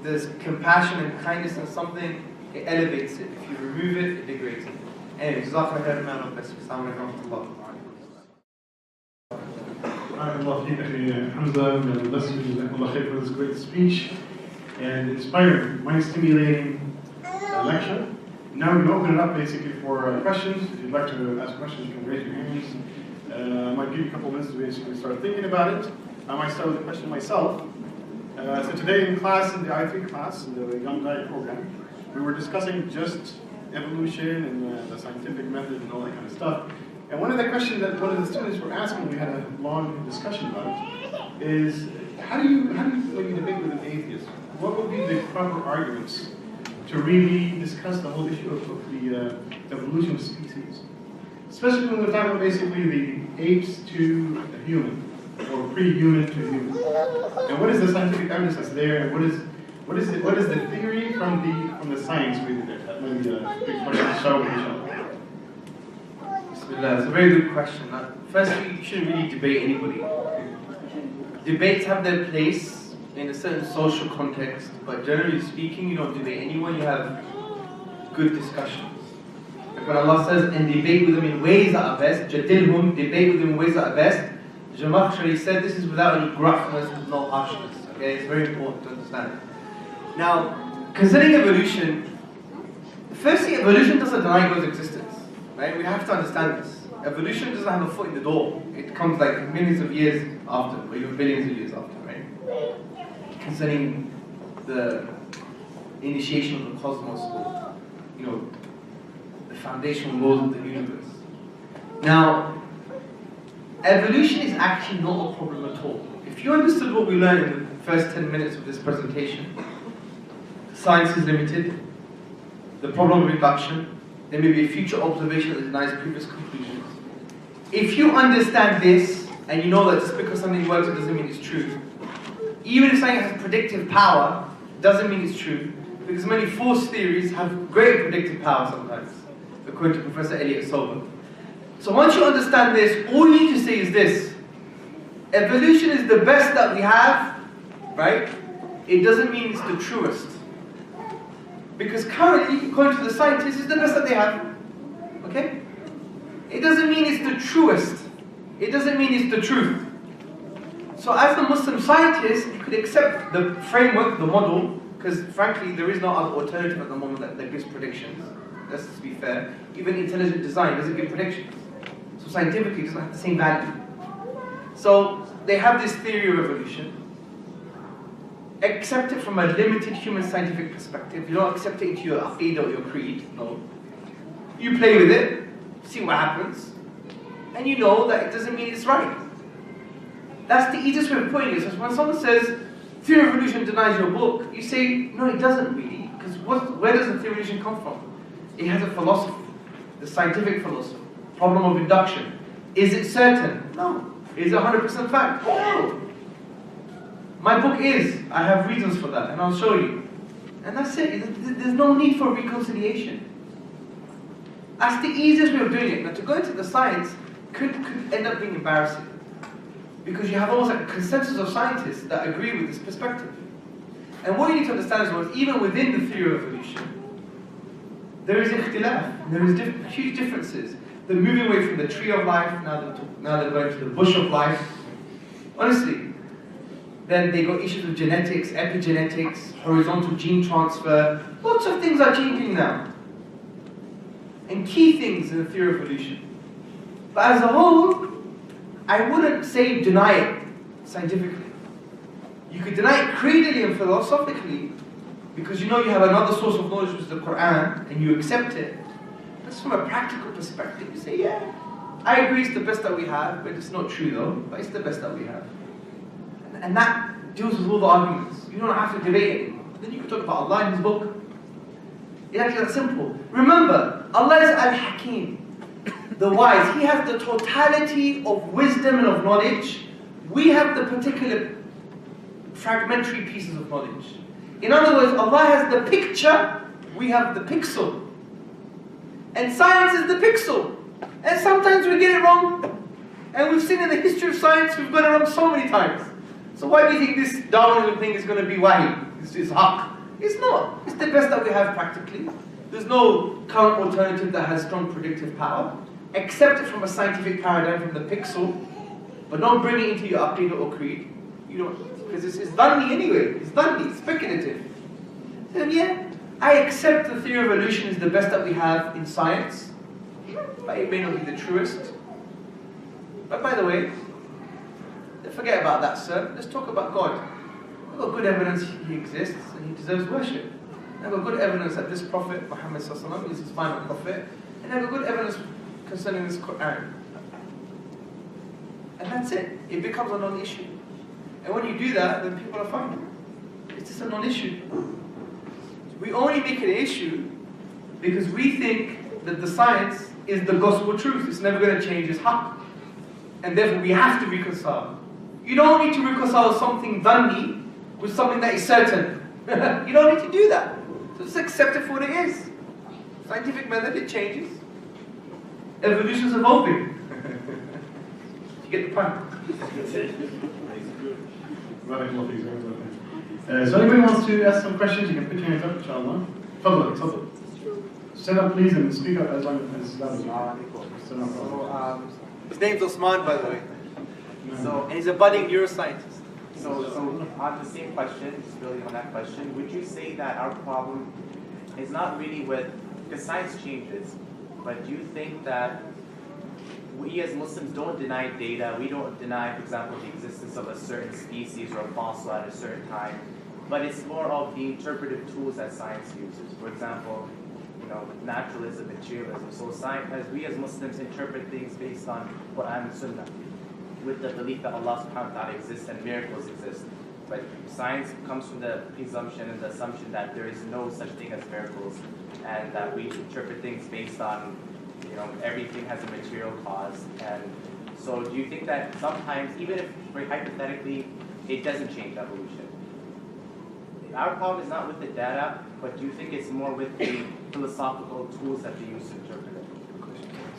there's compassion and kindness in something, it elevates it. If you remove it, it degrades it. Anyway, Jazakallah khairan, man of bless you. Assalamu alaikum wa rahmatullah. Hamza, may Allah bless you, Allah khair for this great speech and inspiring, mind-stimulating lecture. Now we're going to open it up basically for questions. If you'd like to ask questions, you can raise your hands. I might give you a couple minutes to basically start thinking about it. I might start with a question myself. So today in class, in the I3 class, in the Young Guy program, we were discussing just evolution and the scientific method and all that kind of stuff. And one of the questions that one of the students were asking, we had a long discussion about it, is how do you when you debate with an atheist, what would be the proper arguments to really discuss the whole issue of the evolution of species? Especially when we're talking about basically the apes to the human, or pre-human to human. And what is the scientific evidence that's there, and what is the theory from the science really there? That might be a big question to show inshallah. Bismillah, it's a very good question. Firstly, you shouldn't really debate anybody. Debates have their place in a certain social context, but generally speaking, you don't debate anyone, you have good discussions. Like when Allah says, and debate with them in ways that are best, jadilhum, debate with them in ways that are best, Jamakhshari said this is without any gruffness, with no harshness. Okay, it's very important to understand. Now, concerning evolution, firstly, evolution doesn't deny God's existence. Right? We have to understand this. Evolution doesn't have a foot in the door. It comes like millions of years after, or even billions of years after, right? Concerning the initiation of the cosmos, or, the foundational laws of the universe. Now, evolution is actually not a problem at all. If you understood what we learned in the first 10 minutes of this presentation, science is limited, the problem of induction, there may be a future observation that denies previous conclusions. If you understand this, and you know that just because something works, it doesn't mean it's true. Even if something has predictive power, it doesn't mean it's true. Because many force theories have great predictive power sometimes, according to Professor Elliot Solomon. So once you understand this, all you need to say is this: evolution is the best that we have, right? It doesn't mean it's the truest. Because currently, according to the scientists, it's the best that they have. Okay? It doesn't mean it's the truest. It doesn't mean it's the truth. So as the Muslim scientist, you could accept the framework, the model, because frankly, there is no other alternative at the moment that gives predictions. Let's be fair. Even intelligent design doesn't give predictions. So scientifically, it doesn't have the same value. So they have this theory of evolution. Accept it from a limited human scientific perspective. You don't accept it into your aqidah or your creed. No. You play with it, see what happens, and you know that it doesn't mean it's right. That's the easiest way of putting it. So when someone says theory of evolution denies your book. You say, no, it doesn't really, because where does the theory of evolution come from? It has a philosophy, the scientific philosophy, problem of induction. Is it certain? No. Is it 100% fact? No. My book is. I have reasons for that, and I'll show you. And that's it. There's no need for reconciliation. That's the easiest way of doing it. Now, to go into the science could end up being embarrassing, because you have almost like a consensus of scientists that agree with this perspective. And what you need to understand as well is, even within the theory of evolution, there is ikhtilaf, there is huge differences. They're moving away from the tree of life, now they're going to the bush of life. Honestly. Then they got issues with genetics, epigenetics, horizontal gene transfer. Lots of things are changing now. And key things in the theory of evolution. But as a whole, I wouldn't say deny it scientifically. You could deny it creedally and philosophically, because you know you have another source of knowledge, which is the Quran, and you accept it. But from a practical perspective, you say, yeah, I agree it's the best that we have, but it's not true though, but it's the best that we have. And that deals with all the arguments. You don't have to debate it. Then you can talk about Allah in His book. It's actually that simple. Remember, Allah is Al-Hakim, the wise. He has the totality of wisdom and of knowledge. We have the particular fragmentary pieces of knowledge. In other words, Allah has the picture, we have the pixel. And science is the pixel. And sometimes we get it wrong. And we've seen in the history of science, we've got it wrong so many times. So why do you think this Darwinism thing is going to be wahi? It's haq. It's not. It's the best that we have practically. There's no current alternative that has strong predictive power. Accept it from a scientific paradigm, from the pixel. But don't bring it into your aqidah or creed. You don't, because it's dhanni anyway. It's dhanni, it's speculative. So yeah, I accept the theory of evolution is the best that we have in science. But it may not be the truest. But by the way, forget about that, sir. Let's talk about God. We've got good evidence He exists and He deserves worship. I've got good evidence that this Prophet, Muhammad ﷺ, is His final Prophet. And I've got good evidence concerning this Quran. And that's it. It becomes a non-issue. And when you do that, then people are fine. It's just a non-issue. We only make it an issue because we think that the science is the gospel truth. It's never going to change. It's haq. And therefore we have to reconcile. You don't need to reconcile something dhanni with something that is certain. You don't need to do that. So just accept it for what it is. Scientific method, it changes. Evolution is evolving. You get the point? So anybody wants to ask some questions, you can put your hands up, inshallah. Tafadhal. Stand up please and speak up as loud as you can. His name's Osman, by the way. And he's a budding neuroscientist. So on the same question, just building on that question, would you say that our problem is not really with, because science changes, but do you think that we as Muslims don't deny data, we don't deny, for example, the existence of a certain species or a fossil at a certain time, but it's more of the interpretive tools that science uses. For example, naturalism, materialism. So science, as we as Muslims interpret things based on Quran and Sunnah, with the belief that Allah subhanahu wa ta'ala exists and miracles exist. But science comes from the presumption and the assumption that there is no such thing as miracles, and that we interpret things based on, everything has a material cause. And so do you think that sometimes, even if very hypothetically, it doesn't change evolution? Our problem is not with the data, but do you think it's more with the philosophical tools that they use to interpret it?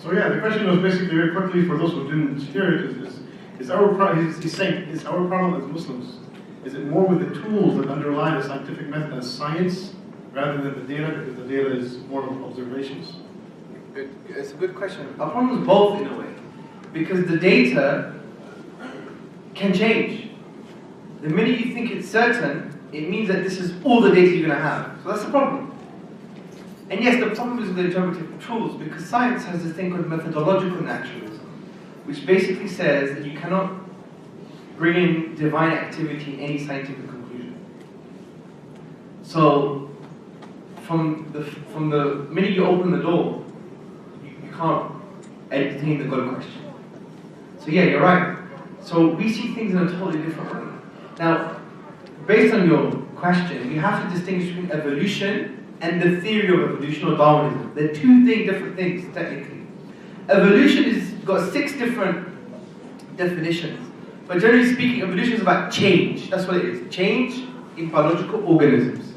So yeah, the question was basically very quickly for those who didn't hear it, is our problem, he's saying, is our problem as Muslims, is it more with the tools that underlie the scientific method as science, rather than the data, because the data is more of observations? It's a good question. Our problem is both in a way, because the data can change. The minute you think it's certain, it means that this is all the data you're going to have. So that's the problem. And yes, the problem is with the interpretive tools, because science has this thing called methodological naturalism, which basically says that you cannot bring in divine activity in any scientific conclusion. So, from the minute you open the door, you can't entertain the God question. So yeah, you're right. So we see things in a totally different way. Now, based on your question, you have to distinguish between evolution and the theory of evolution or Darwinism. They're two different things, technically. Evolution has got 6 different definitions. But generally speaking, evolution is about change. That's what it is. Change in biological organisms.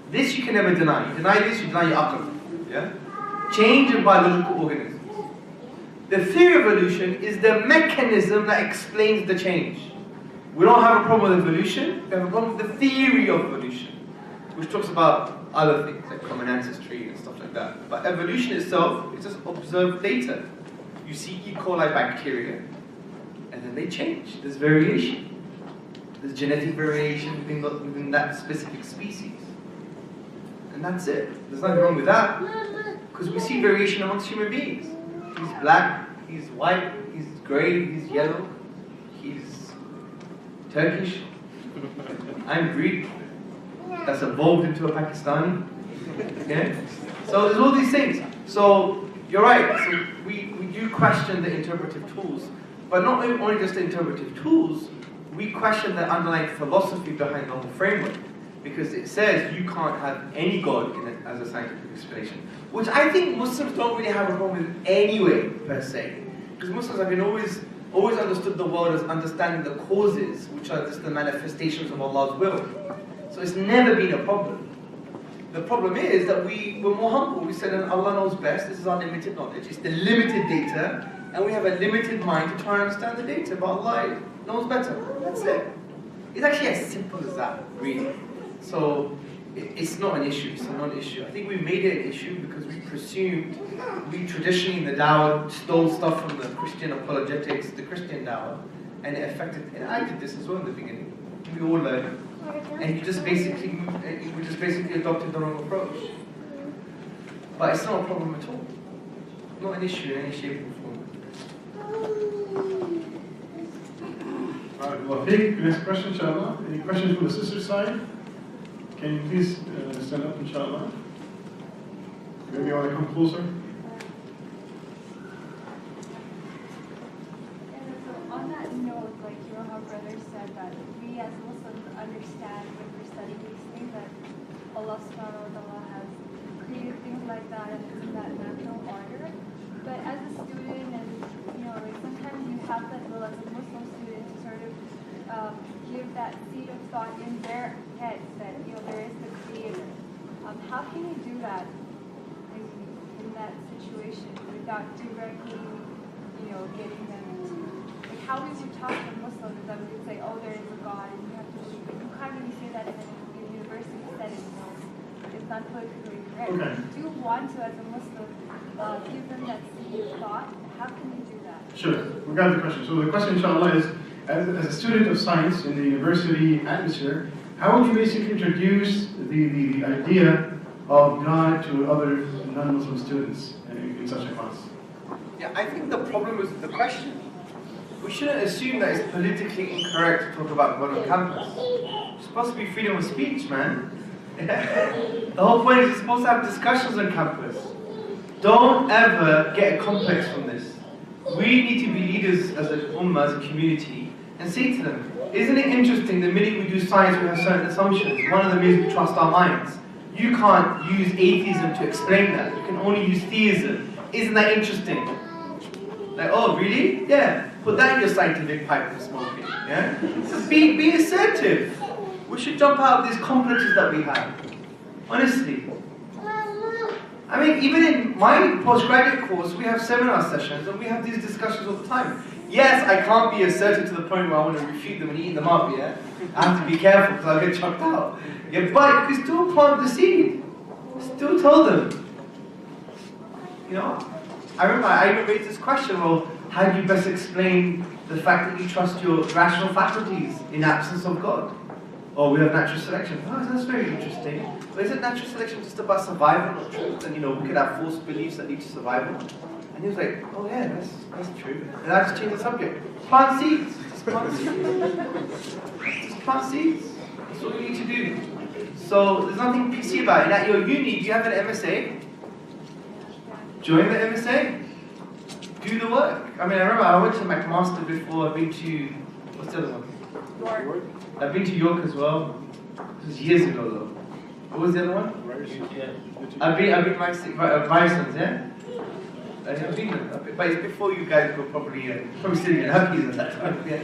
This you can never deny. You deny this, you deny your aql. Yeah? Change in biological organisms. The theory of evolution is the mechanism that explains the change. We don't have a problem with evolution, we have a problem with the theory of evolution, which talks about other things like common ancestry and stuff like that. But evolution itself is just observed data. You see E. coli bacteria, and then they change. There's variation. There's genetic variation within that specific species. And that's it. There's nothing wrong with that, because we see variation amongst human beings. He's black, he's white, he's grey, he's yellow, he's Turkish, I'm Greek, that's evolved into a Pakistani. Okay? So there's all these things. So you're right, so we do question the interpretive tools, but not only just the interpretive tools, we question the underlying philosophy behind the whole framework. Because it says you can't have any God in it as a scientific explanation. Which I think Muslims don't really have a problem with anyway, per se. Because Muslims have been always understood the world as understanding the causes, which are just the manifestations of Allah's will. So it's never been a problem. The problem is that we were more humble. We said Allah knows best, this is our limited knowledge. It's the limited data, and we have a limited mind to try and understand the data, but Allah knows better. That's it. It's actually as simple as that, really. So it's not an issue, it's a non-issue. I think we made it an issue because we presumed, we traditionally in the Dawah stole stuff from the Christian apologetics, the Christian Dawah, and it affected, and I did this as well in the beginning. We all learned. And we just basically adopted the wrong approach. But it's not a problem at all. Not an issue in any shape or form. Alright, well, take the next question, inshallah. Any questions from the sister side? Can you please stand up, inshallah? Maybe you want to come closer? On that note, like how brother said that we as Muslims understand when we're studying these things that Allah subhanahu wa ta'ala has created things like that and it's in that natural order. But as a student and like sometimes you have that will as a Muslim student to sort of give that seed of thought in their heads that there is the creator. How can you do that in that situation without directly getting them into how we would talk to Muslims that we would say, oh, there is a God, and you have to believe it. You can't really say that in a university setting, it's not politically correct. Okay. Do you want to, as a Muslim, give them that seed of thought? How can you do that? Sure, we got the question. So the question, inshallah, is as a student of science in the university atmosphere, how would you basically introduce the idea of God to other non-Muslim students in such a class? Yeah, I think the problem is the question. We shouldn't assume that it's politically incorrect to talk about God on campus. It's supposed to be freedom of speech, man. The whole point is you're supposed to have discussions on campus. Don't ever get a complex from this. We need to be leaders as an ummah, as a community, and say to them, isn't it interesting the minute we do science we have certain assumptions? One of them is we trust our minds. You can't use atheism to explain that. You can only use theism. Isn't that interesting? Like, oh, really? Yeah. Put that in your scientific pipe for smoking. Yeah? So be assertive. We should jump out of these complexes that we have. Honestly. I mean, even in my postgraduate course, we have seminar sessions and we have these discussions all the time. Yes, I can't be assertive to the point where I want to refute them and eat them up, yeah? I have to be careful because I'll get chucked out. Yeah, but you can still plant the seed. Still tell them. I remember I even raised this question, well, how do you best explain the fact that you trust your rational faculties in absence of God? Oh, we have natural selection. Oh, that's very interesting. But isn't natural selection just about survival, not truth? And we could have false beliefs that lead to survival. And he was like, oh yeah, that's true. And I just changed the subject. Plant seeds. Just plant seeds. Just plant seeds. That's all you need to do. So there's nothing PC about it. At your uni, do you have an MSA? Join the MSA. Do the work. I mean, I remember I went to McMaster before. I've been to, what's the other one? York. I've been to York as well. This was years ago though. What was the other one? I've been Viceland, yeah? I've been there, but it's before you guys go probably still getting happy at that time, yeah.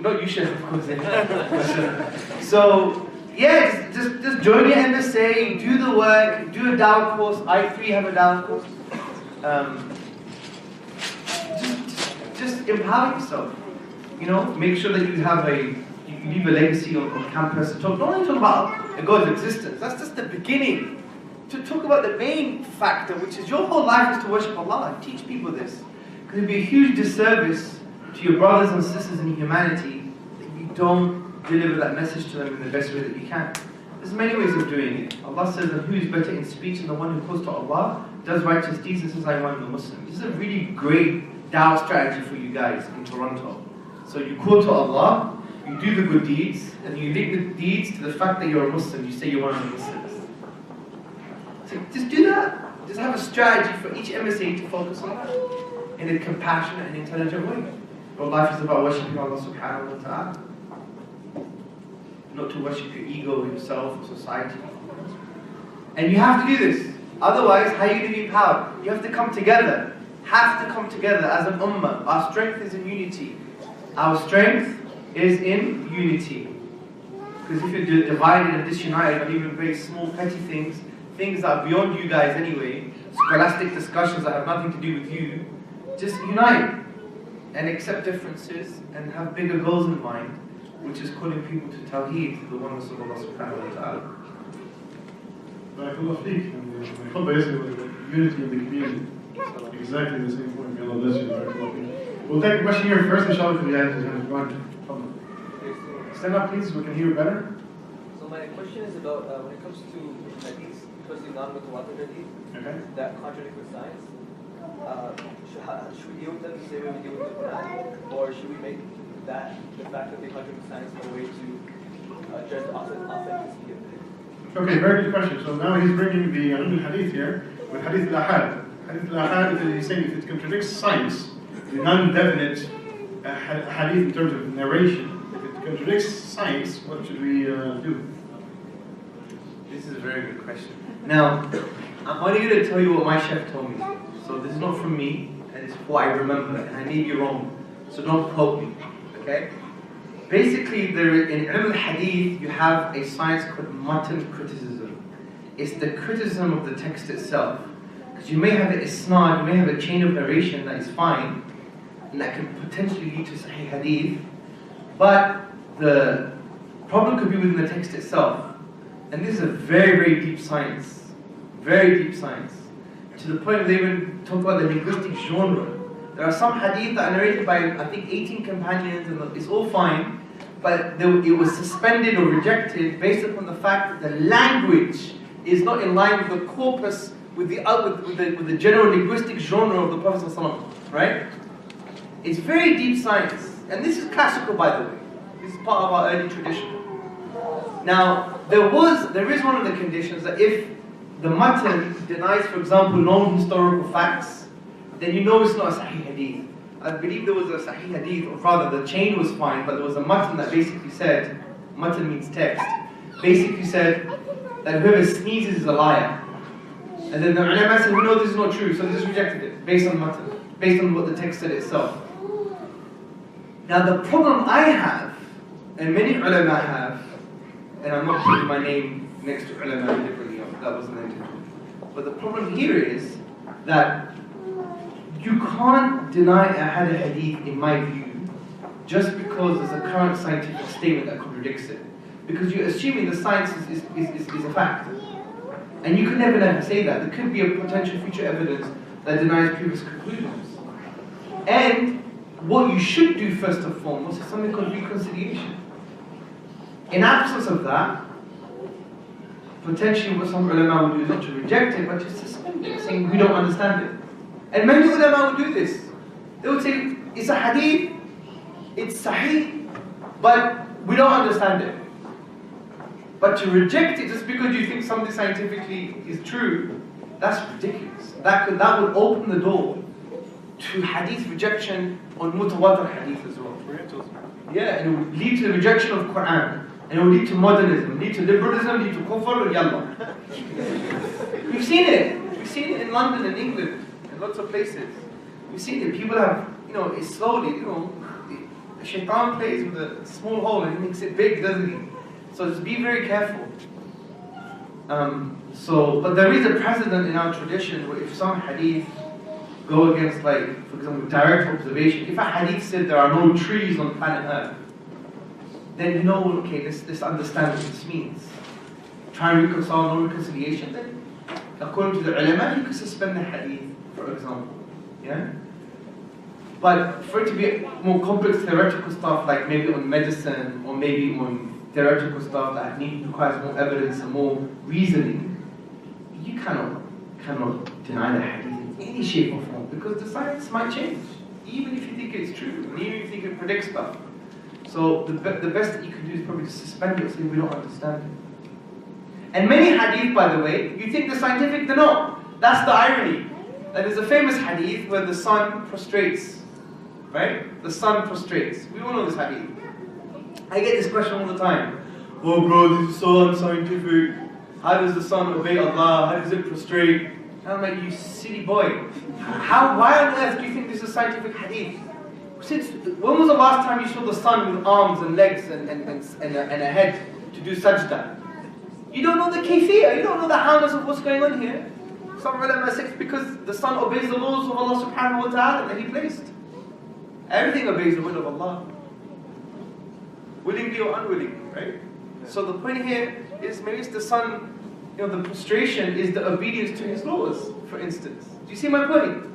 Not you, Chef, of course, yeah. So, yeah, just join your MSA, do the work, do a dawah course. I 3 have a dawah course. Just empower yourself. You know, make sure that you leave a legacy on campus. Not only talk about a God's existence, that's just the beginning. To talk about the main factor, which is your whole life is to worship Allah. Teach people this. Because it'd be a huge disservice to your brothers and sisters in humanity if you don't deliver that message to them in the best way that you can. There's many ways of doing it. Allah says that who is better in speech than the one who calls to Allah, does righteous deeds and says I am one of the Muslims. This is a really great dawah strategy for you guys in Toronto. So you call to Allah, you do the good deeds, and you link the deeds to the fact that you're a Muslim. You say you're one of the Muslims. So just do that. Just have a strategy for each MSA to focus on that in a compassionate and intelligent way. Your life is about worshipping Allah subhanahu wa ta'ala. Not to worship your ego, yourself, or society. And you have to do this. Otherwise, how are you going to be empowered? You have to come together. Have to come together as an ummah. Our strength is in unity. Our strength is in unity. Because if you're divided and disunited on even very small petty things that are beyond you guys anyway, scholastic discussions that have nothing to do with you, just unite and accept differences and have bigger goals in mind, which is calling people to Tawheed, to the oneness of Allah subhanahu wa ta'ala. Barakallah feek. The khutbah yesterday was about unity in the community. Exactly the same point. May Allah bless you. Barakallah feek. We'll take a question here first, inshallah, for the ayat. Stand up, please, so we can hear you better. So my question is about when it comes to hadith, especially non-mutawatir hadith, that contradict with science. Should we deal with them the same way we deal with the Quran, or should we make that the fact that they contradict with science a way to judge the authenticity of it? Okay, very good question. So now he's bringing the hadith here with hadith al-ahad. Hadith al-ahad, he's saying if it contradicts science, the non-definite hadith in terms of narration, if it contradicts science, what should we do? This is a very good question. Now, I'm only going to tell you what my chef told me. So this is not from me, and it's what I remember, and I may be wrong. So don't quote me, okay? Basically, in al-hadith, you have a science called matan criticism. It's the criticism of the text itself. Because you may have an isnad, you may have a chain of narration that is fine, and that can potentially lead to sahih hadith, but the problem could be within the text itself. And this is a very, very deep science. Very deep science. To the point where they even talk about the linguistic genre. There are some hadith that are narrated by, I think, 18 companions, and it's all fine, but it was suspended or rejected based upon the fact that the language is not in line with the corpus, with the general linguistic genre of the Prophet ﷺ, right? It's very deep science, and this is classical, by the way. This is part of our early tradition. Now, there is one of the conditions that if the matan denies, for example, known historical facts, then you know it's not a sahih hadith. I believe there was a sahih hadith, or rather the chain was fine, but there was a matan that basically said, matan means text, basically said that whoever sneezes is a liar. And then the ulama said, we know this is not true, so they just rejected it, based on matan, based on what the text said itself. Now the problem I have, and many ulama have, and I'm not putting my name next to ulama deliberately, that wasn't the intention. But the problem here is that you can't deny a hadith, in my view, just because there's a current scientific statement that contradicts it. Because you're assuming the science is a fact. And you can never say that. There could be a potential future evidence that denies previous conclusions. And what you should do first and foremost is something called reconciliation. In absence of that, potentially what some ulama would do is not to reject it, but to suspend it, saying we don't understand it. And many ulama would do this. They would say, it's a hadith, it's sahih, but we don't understand it. But to reject it just because you think something scientifically is true, that's ridiculous. That would open the door to hadith rejection on mutawatir hadith as well. Yeah, and it would lead to the rejection of Quran. And it will lead to modernism, lead to liberalism, lead to kufr, yallah. We've seen it. We've seen it in London and England, in lots of places. We've seen it. People have, it's slowly, Shaitan plays with a small hole and he makes it big, doesn't he? So just be very careful. But there is a precedent in our tradition where if some hadith go against, like, for example, direct observation, if a hadith said there are no trees on planet Earth, then okay, let's understand what this means. Try and reconcile, no reconciliation, then according to the ulama, you can suspend the hadith, for example. Yeah? But for it to be more complex theoretical stuff, like maybe on medicine, or maybe on theoretical stuff that requires more evidence and more reasoning, you cannot deny the hadith in any shape or form, because the science might change, even if you think it's true, and even if you think it predicts stuff. So the best that you can do is probably to suspend it, saying we don't understand it. And many hadith, by the way, you think they're scientific, they're not. That's the irony. That there's a famous hadith where the sun prostrates. Right? The sun prostrates. We all know this hadith. I get this question all the time. Oh bro, this is so unscientific. How does the sun obey Allah? How does it prostrate? And I'm like, you silly boy. Why on earth do you think this is scientific hadith? When was the last time you saw the sun with arms and legs and a head to do sajda? You don't know the kayfiyah, you don't know the howness of what's going on here. Some ulama say it's because the sun obeys the laws of Allah subhanahu wa ta'ala that He placed. Everything obeys the will of Allah. Willingly or unwillingly, right? So the point here is maybe it's the sun, the prostration is the obedience to His laws, for instance. Do you see my point?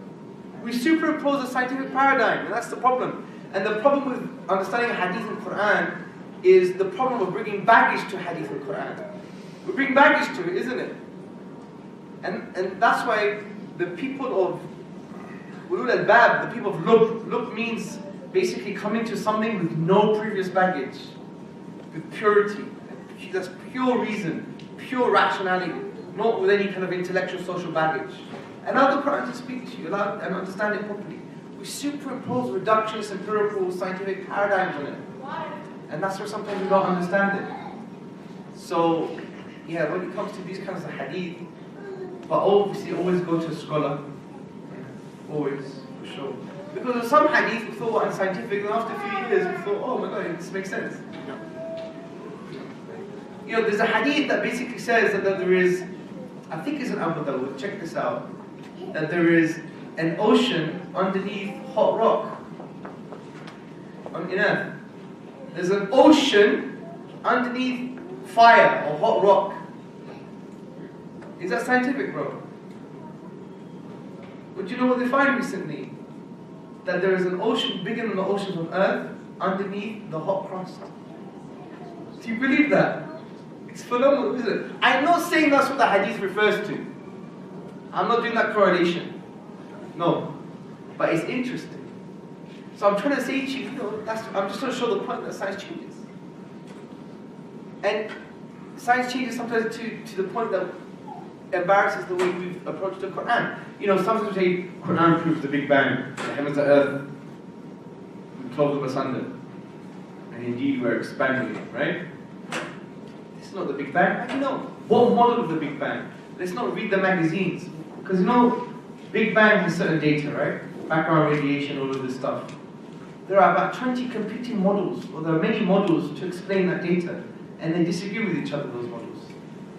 We superimpose a scientific paradigm, and that's the problem. And the problem with understanding hadith and Quran is the problem of bringing baggage to hadith and Quran. We bring baggage to it, isn't it? And that's why the people of ulul albab, the people of lub means basically coming to something with no previous baggage, with purity. That's pure reason, pure rationality, not with any kind of intellectual social baggage. Allow the Quran to speak to you, allow and understand it properly. We superimpose reductionist, empirical, scientific paradigms on it. And that's where sometimes we don't understand it. So, yeah, when it comes to these kinds of hadith, but obviously always go to a scholar. Always, for sure. Because of some hadith we thought were unscientific, and after a few years we thought, oh my god, this makes sense. There's a hadith that basically says that there is, I think it's an ابدا, check this out, that there is an ocean underneath hot rock on earth. There's an ocean underneath fire or hot rock. Is that scientific, bro? But you know what they find recently? That there is an ocean bigger than the oceans on earth underneath the hot crust. Do you believe that? It's phenomenal, isn't it? I'm not saying that's what the hadith refers to. I'm not doing that correlation. No. But it's interesting. So I'm trying to say to you, I'm just trying to show the point that science changes. And science changes sometimes to the point that embarrasses the way we've approached the Quran. Sometimes we say Quran proves the Big Bang, the heavens and earth, we close them asunder. And indeed we're expanding it, right? This is not the Big Bang. How do you know? What model of the Big Bang? Let's not read the magazines. Because Big Bang has certain data, right? Background radiation, all of this stuff. There are about 20 competing models, or there are many models to explain that data. And they disagree with each other, those models.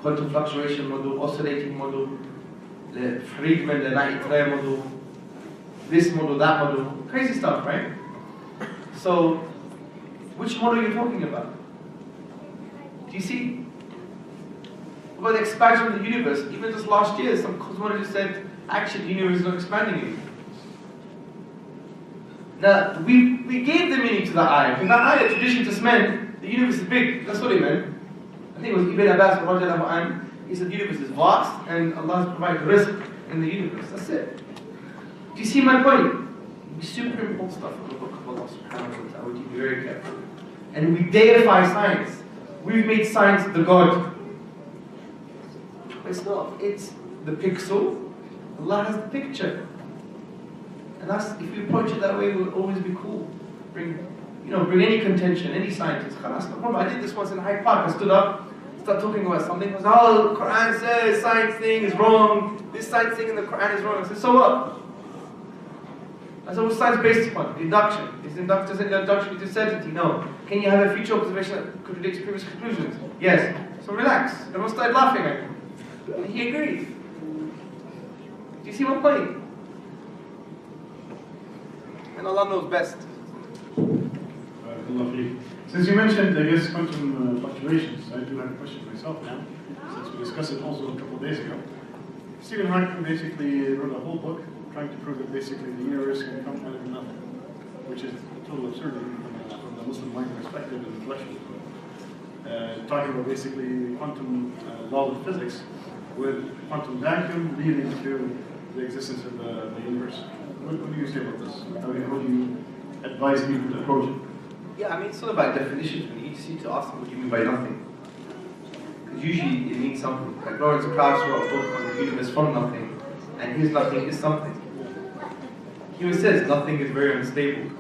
Quantum fluctuation model, oscillating model, the Friedman, the 93 model, this model, that model. Crazy stuff, right? So, which model are you talking about? Do you see? About the expansion of the universe. Even just last year, some cosmologists said, actually, the universe is not expanding anymore. Now, we gave the meaning to that ayah. In that ayah, tradition just meant the universe is big. That's what it meant. I think it was Ibn Abbas, he said the universe is vast and Allah has provided rizq in the universe. That's it. Do you see my point? We superimpose stuff on the book of Allah subhanahu wa ta'ala. We need to be very careful. And we deify science. We've made science the God. It's not. It's the pixel. Allah has the picture. And that's, if we approach it that way, we'll always be cool. Bring, bring any contention, any scientist. Khalas, no problem. I did this once in Hyde Park. I stood up, started talking about something. I was, oh, the Quran says science thing is wrong. This science thing in the Quran is wrong. I said, so what? I said, what's science based upon? Induction. Does induction lead to certainty? No. Can you have a future observation that contradicts previous conclusions? Yes. So relax. Everyone started laughing at him. And he agreed. Do you see my point? And Allah knows best. Since you mentioned, I guess, quantum fluctuations, I do have a question myself now, since we discussed it also a couple of days ago. Stephen Hawking basically wrote a whole book trying to prove that basically the universe can come out of nothing, which is a total absurdity from the Muslim mind perspective and intellectual. Talking about basically quantum laws of physics with quantum vacuum leading to the existence of the universe. What do you say about this? How do you advise people to approach it? Yeah, I mean, it's all about definitions. You just need to ask them what you mean by nothing. Because usually it means something. Like Lawrence Krauss wrote a book on the universe from nothing, and his nothing is something. He always says nothing is very unstable.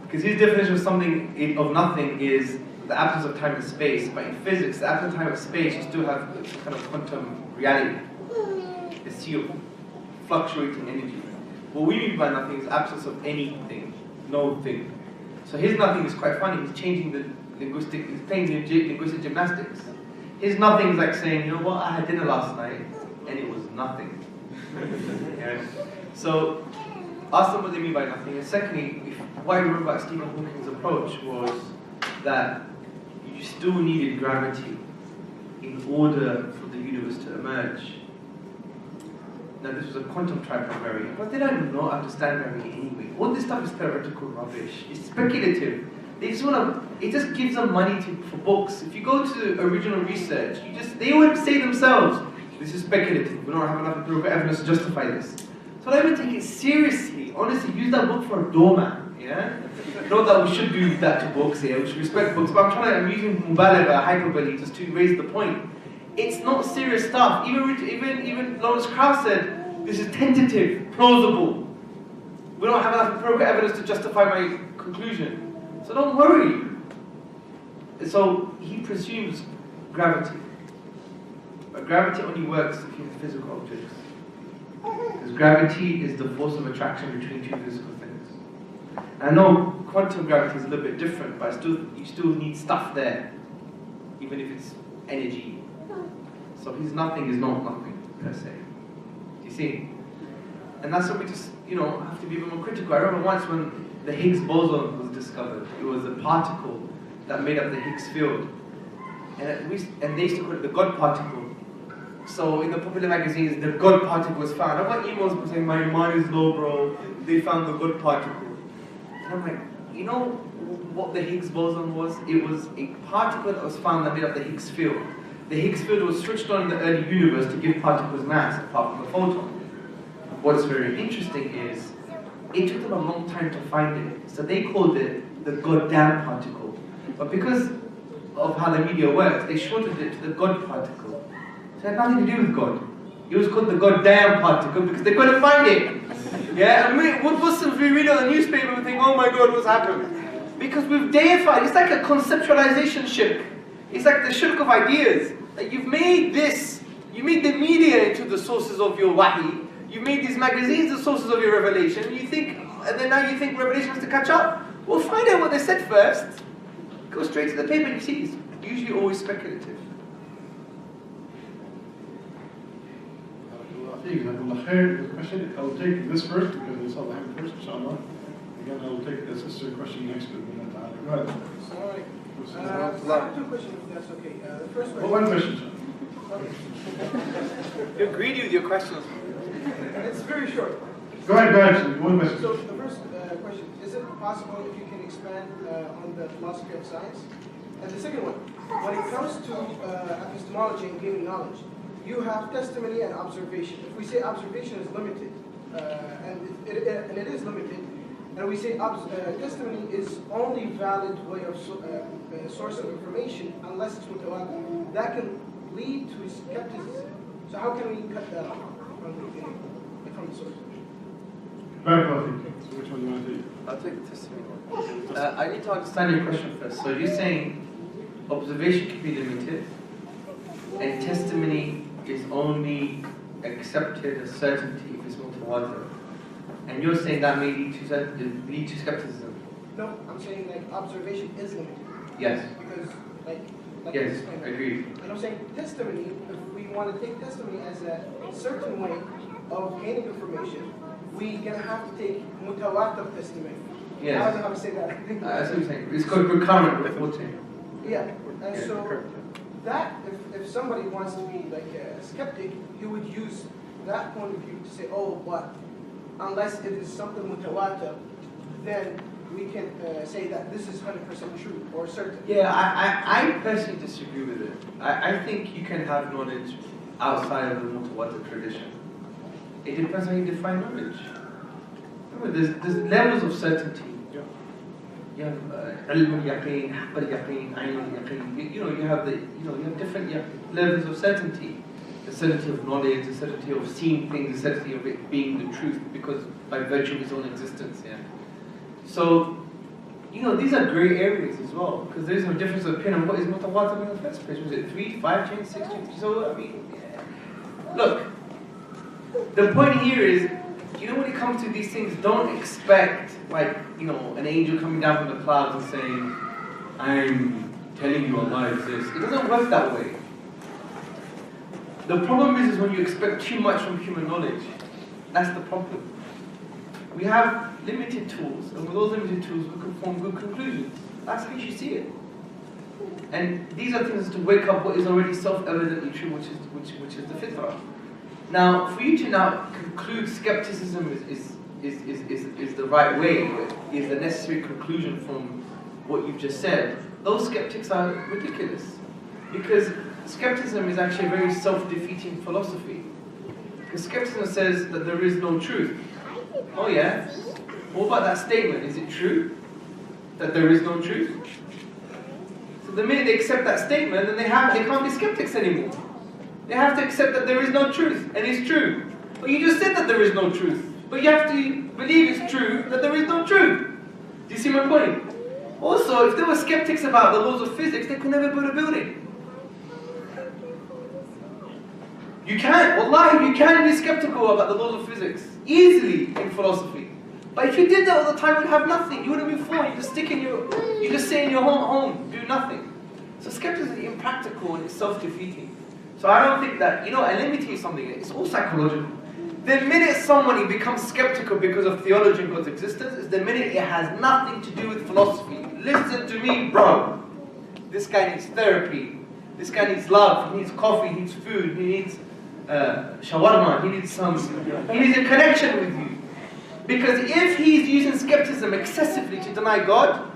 Because his definition of something, of nothing, is the absence of time and space. But in physics, the absence of time and space, you still have some kind of quantum reality. A sea of fluctuating energy. What we mean by nothing is absence of anything, no thing. So his nothing is quite funny. He's changing the linguistic, he's playing linguistic gymnastics. His nothing is like saying, you know what, I had dinner last night and it was nothing. Yeah. So ask them what they mean by nothing. And secondly, what I remember about Stephen Hawking's approach was that you still needed gravity in order for the universe to emerge. Now this was a quantum type of gravity, but they don't not understand gravity anyway. All this stuff is theoretical rubbish. It's speculative. They just it just gives them money for books. If you go to original research, they would say themselves, this is speculative. We don't have enough empirical evidence to justify this. So don't even take it seriously. Honestly, use that book for a doormat. Yeah? Not that we should do that to books here. We should respect books, but I'm using mubalagha, hyperbole, just to raise the point. It's not serious stuff. Even Lawrence Krauss said, this is tentative, plausible. We don't have enough empirical evidence to justify my conclusion. So don't worry. So he presumes gravity. But gravity only works if you have physical objects. Because gravity is the force of attraction between two physical things. And I know quantum gravity is a little bit different, but you still need stuff there, even if it's energy. So his nothing is not nothing, per se. Do you see? And that's what we just, have to be a bit more critical. I remember once when the Higgs boson was discovered. It was a particle that made up the Higgs field. And they used to call it the God particle. So in the popular magazines, the God particle was found. I got emails saying, my iman is low, bro. They found the God particle. And I'm like, you know what the Higgs boson was? It was a particle that was found that made up the Higgs field. The Higgs field was switched on in the early universe to give particles mass, apart from the photon. What's very interesting is, it took them a long time to find it. So they called it the goddamn particle. But because of how the media works, they shortened it to the God particle. So it had nothing to do with God. It was called the goddamn particle because they couldn't find it. Yeah, and what Muslims, we read on the newspaper and think, oh my God, what's happened? Because we've deified, it's like a conceptualization shirk. It's like the shirk of ideas. Like you've made this, you made the media into the sources of your wahi. You made these magazines the sources of your revelation. And then now you think revelation has to catch up? Well, find out what they said first. Go straight to the paper and you see it's usually always speculative. The question, I will take this first because we saw the hand first, inshallah. Again, I will take the sister question next. Go ahead. I have two questions, if that's okay. The first question. One question, You're greedy with your questions. It's very short. Go ahead. One question. So the first question, is it possible if you can expand on the philosophy of science? And the second one, when it comes to epistemology and gaining knowledge, you have testimony and observation. If we say observation is limited, and it is limited, and we say testimony is only valid way of source of information unless it's mutawatir, that can lead to skepticism. So how can we cut that off from the source? Barakallahu. So which one do you want to take? I'll take the testimony. I need to understand your question first. So you're saying observation can be limited, and testimony is only accepted as certainty if it's mutawatir. And you're saying that may lead to skepticism. No, I'm saying like observation is limited. Yes. Because like Yes, I explained. agreed. And I'm saying testimony, if we want to take testimony as a certain way of gaining information, we're gonna have to take mutawatir testimony. Yes. I don't know how to say that. That's what I'm saying. It's called recurrent reporting. Yeah, and Yeah, so correct. that if somebody wants to be like a skeptic, he would use that point of view to say, oh, but unless it is something mutawatir, then we can say that this is 100% true or certain. Yeah, I personally disagree with it. I think you can have knowledge outside of the mutawatir tradition. It depends how you define knowledge. Remember, there's levels of certainty. You have ilm al-yaqeen, haqq al-yaqeen, ayn al-yaqeen. You have different levels of certainty. The certainty of knowledge, the certainty of seeing things, the certainty of it being the truth because by virtue of its own existence. Yeah. So, these are grey areas as well because there is no difference of opinion on what is mutawatir in the first place. Was it 3, 5 chains, 6 chains? So, look, the point here is, when it comes to these things, don't expect, an angel coming down from the clouds and saying, I'm telling you Allah exists. It doesn't work that way. The problem is when you expect too much from human knowledge. That's the problem. We have limited tools, and with those limited tools, we can form good conclusions. That's how you should see it. And these are things to wake up what is already self-evidently true, which is the fitrah. Now, for you to now conclude skepticism is the right way, is the necessary conclusion from what you've just said, those skeptics are ridiculous. Because skepticism is actually a very self-defeating philosophy. Because skepticism says that there is no truth. Oh yeah? What about that statement? Is it true that there is no truth? So the minute they accept that statement, then they can't be skeptics anymore. They have to accept that there is no truth, and it's true. But you just said that there is no truth. But you have to believe it's true that there is no truth. Do you see my point? Also, if there were skeptics about the laws of physics, they could never build a building. You can be skeptical about the laws of physics, easily in philosophy. But if you did that all the time, you'd have nothing. You wouldn't move forward. You just stay in your home, do nothing. So skepticism is impractical and it's self-defeating. So I don't think that, and let me tell you something, it's all psychological. The minute somebody becomes skeptical because of theology and God's existence is the minute it has nothing to do with philosophy. Listen to me, bro. This guy needs therapy. This guy needs love. He needs coffee. He needs food. He needs shawarma. He needs a connection with you. Because if he's using skepticism excessively to deny God,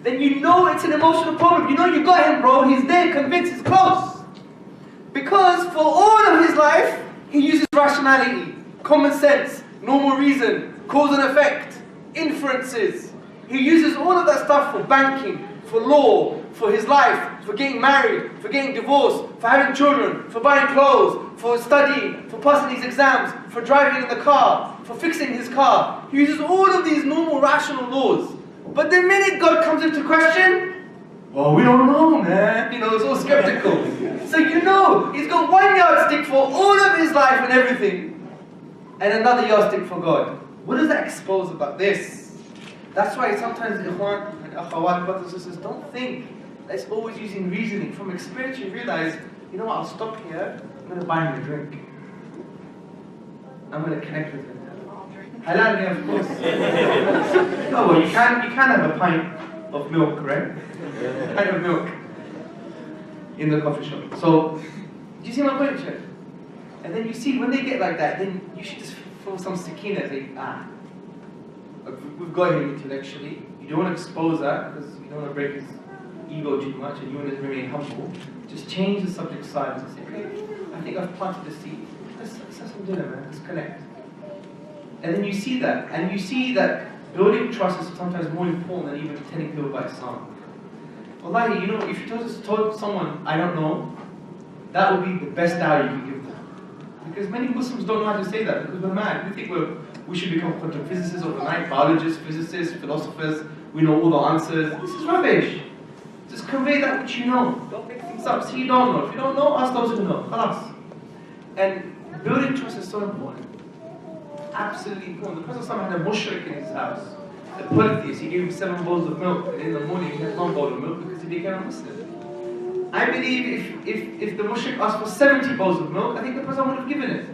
then it's an emotional problem. You got him, bro. He's there, convinced, he's close. Because for all of his life, he uses rationality, common sense, normal reason, cause and effect, inferences. He uses all of that stuff for banking, for law, for his life, for getting married, for getting divorced, for having children, for buying clothes, for studying, for passing his exams, for driving in the car, for fixing his car. He uses all of these normal rational laws. But the minute God comes into question, well, we don't know, man. It's all skeptical. So he's got one yardstick for all of his life and everything, and another yardstick for God. What does that expose about this? That's why sometimes ikhwan and akhawat, brothers and sisters, don't think that it's always using reasoning. From experience, you realize, I'll stop here. I'm going to buy him a drink. I'm going to connect with him. Halal, of course. No, well, you can have a pint of milk, right? Kind of milk in the coffee shop. So, do you see my point, Chef? And then you see, when they get like that, then you should just throw some sakina, say, we've got him intellectually. You don't want to expose that, because you don't want to break his ego too much, and you want to remain humble. Just change the subject side and say, okay, I think I've planted the seed. Let's have some dinner, man. Let's connect. And then you see that, and you see that building trust is sometimes more important than even telling people about Islam. Wallahi, if you told someone, I don't know, that would be the best da'wah you can give them. Because many Muslims don't know how to say that, because we're mad. We think we're we should become quantum physicists overnight, biologists, physicists, philosophers, we know all the answers. This is rubbish. Just convey that which you know. Don't make things up. See, you don't know. If you don't know, ask those who know. Khalas. And building trust is so important. Absolutely important. The Prophet had a mushrik in his house. A polytheist. He gave him 7 bowls of milk. And in the morning, he had 1 bowl of milk because he became a Muslim. I believe if the mushrik asked for 70 bowls of milk, I think the Prophet would have given it.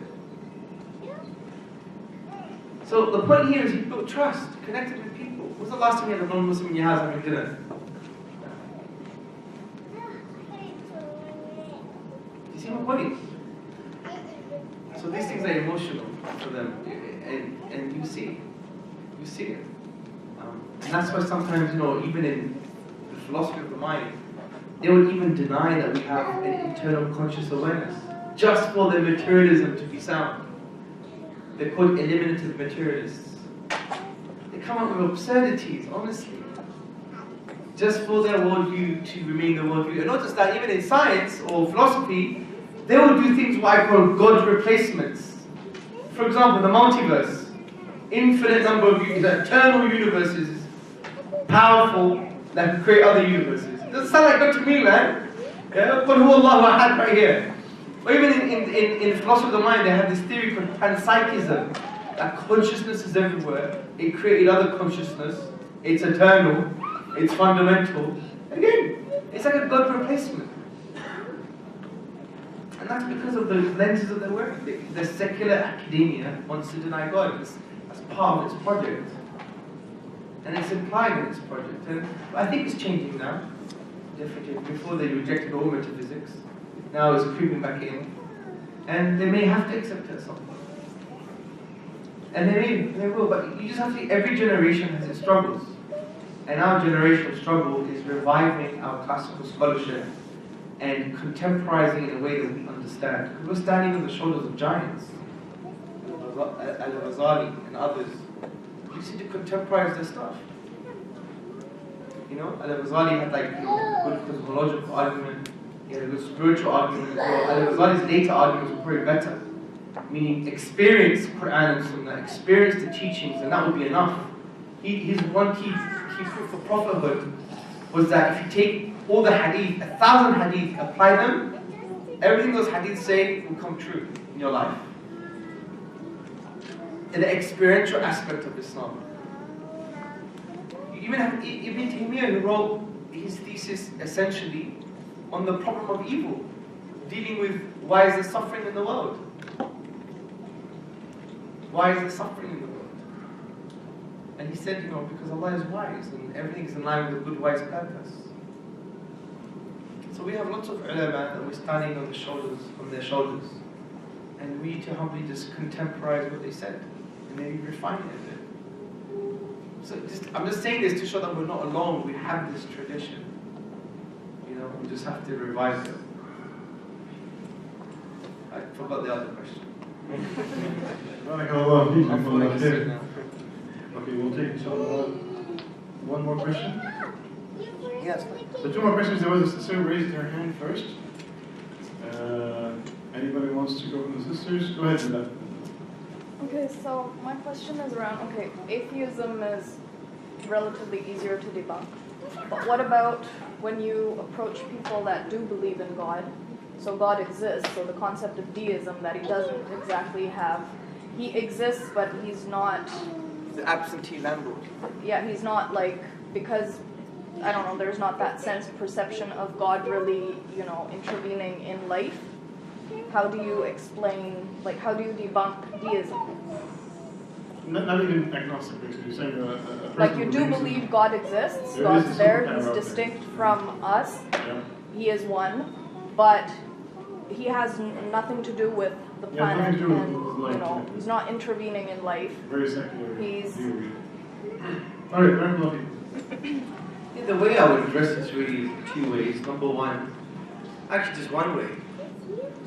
So the point here is he built trust, connected with people. When was the last time you had a non-Muslim in your house having dinner? Do you see my point? So these things are emotional for them, and you see it. And that's why sometimes, even in the philosophy of the mind, they would even deny that we have an internal conscious awareness, just for their materialism to be sound. They're called eliminative materialists. They come up with absurdities, honestly, just for their worldview to remain the worldview. And not just that, even in science or philosophy, they will do things what I call God replacements. For example, the multiverse, infinite number of eternal universes, powerful, that can create other universes. Doesn't sound like God to me, man. Yeah? Qul huwa Allahu ahad right here. Or even in philosophy of the mind, they have this theory called panpsychism, that consciousness is everywhere. It created other consciousness. It's eternal. It's fundamental. Again, it's like a God replacement. And that's because of the lenses of their work. The secular academia wants to deny God. That's part of its project. And it's implied in its project. And I think it's changing now. Definitely. Before they rejected all metaphysics. Now it's creeping back in. And they may have to accept it at some point. And they will, but you just have to, every generation has its struggles. And our generational struggle is reviving our classical scholarship and contemporizing in a way that we understand. Because we're standing on the shoulders of giants. Al-Ghazali and others. You just need to contemporize their stuff. Al-Ghazali had good cosmological argument. He had a good spiritual argument as well. Al-Ghazali's later arguments were probably better. Meaning experience Quran and Sunnah, experience the teachings, and that would be enough. His one key proof for prophethood was that if you take all the hadith, 1,000 hadith, apply them, everything those hadiths say will come true in your life. In the experiential aspect of Islam. You even have Ibn Taymiyyah, who wrote his thesis essentially on the problem of evil, dealing with why is there suffering in the world? Why is there suffering in the world? And he said, because Allah is wise and everything is in line with a good, wise purpose. So we have lots of ulama that we're standing on their shoulders. And we need to humbly just contemporize what they said and maybe refine it a bit. So I'm just saying this to show that we're not alone. We have this tradition. We just have to revise it. I forgot the other question. Okay, we'll take one more question. Yes. So 2 more questions. There was a sister who raised her hand first. Anybody wants to go from the sisters? Go ahead, Rebecca. Okay, so my question is around, atheism is relatively easier to debunk. But what about when you approach people that do believe in God? So God exists, so the concept of deism that he doesn't exactly have. He exists, but he's not... The absentee landlord. Yeah, he's not because, I don't know, there's not that sense of perception of God really, intervening in life. How do you explain, how do you debunk deism? Not even agnostic, basically. You're saying you do believe God exists, God's there, he's distinct from us, he is one, but he has nothing to do with the planet, and he's not intervening in life. Very secular. He's... All right, very lovely. The way I would address this really is 2 ways. Number one, actually just one way.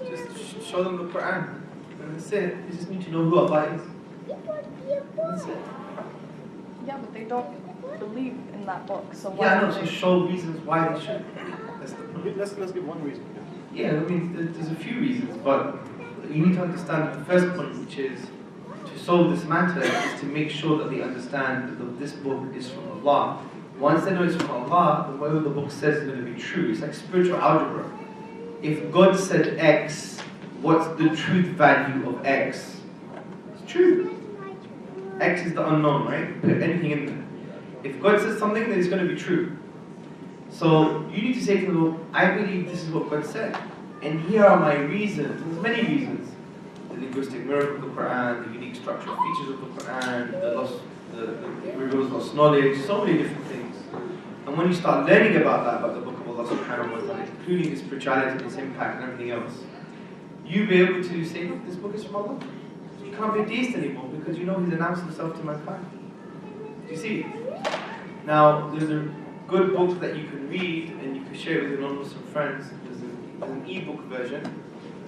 Just show them the Quran. And that's it. They just need to know who Allah is. That's it. Yeah, but they don't believe in that book, so why? Yeah, I know, so show reasons why they should. That's the point. Let's give one reason. Yeah, there's a few reasons, but you need to understand the first point, which is to solve this matter is to make sure that they understand that this book is from Allah. Once they know it's from Allah, then whatever the book says is going to be true. It's like spiritual algebra. If God said X, what's the truth value of X? It's true. X is the unknown, right? Put anything in there. If God says something, then it's going to be true. So you need to say to them, I believe this is what God said. And here are my reasons. There's many reasons. The linguistic miracle of the Quran, the unique structural features of the Quran, the reveals lost knowledge, so many different things. And when you start learning about that, about the book of Allah subhanahu wa ta'ala, including its spirituality, its impact and everything else, you'll be able to say, look, this book is from Allah. You can't be a deist anymore because you know He's announced Himself to mankind. Do you see? Now, there's a good book that you can read and you can share it with your non-Muslim friends. There's an e-book version.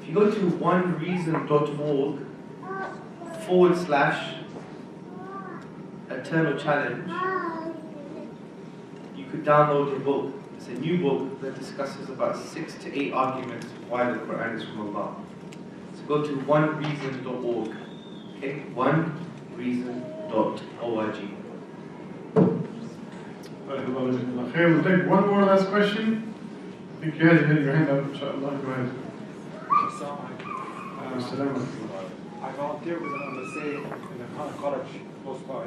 If you go to onereason.org/eternal challenge, you could download the book. It's a new book that discusses about 6 to 8 arguments why the Quran is from Allah. So go to onereason.org. Okay, onereason.org. Okay, we'll take one more last question. I think you had your hand up, inshallah. Go ahead. I volunteer with an MSA in a college close by.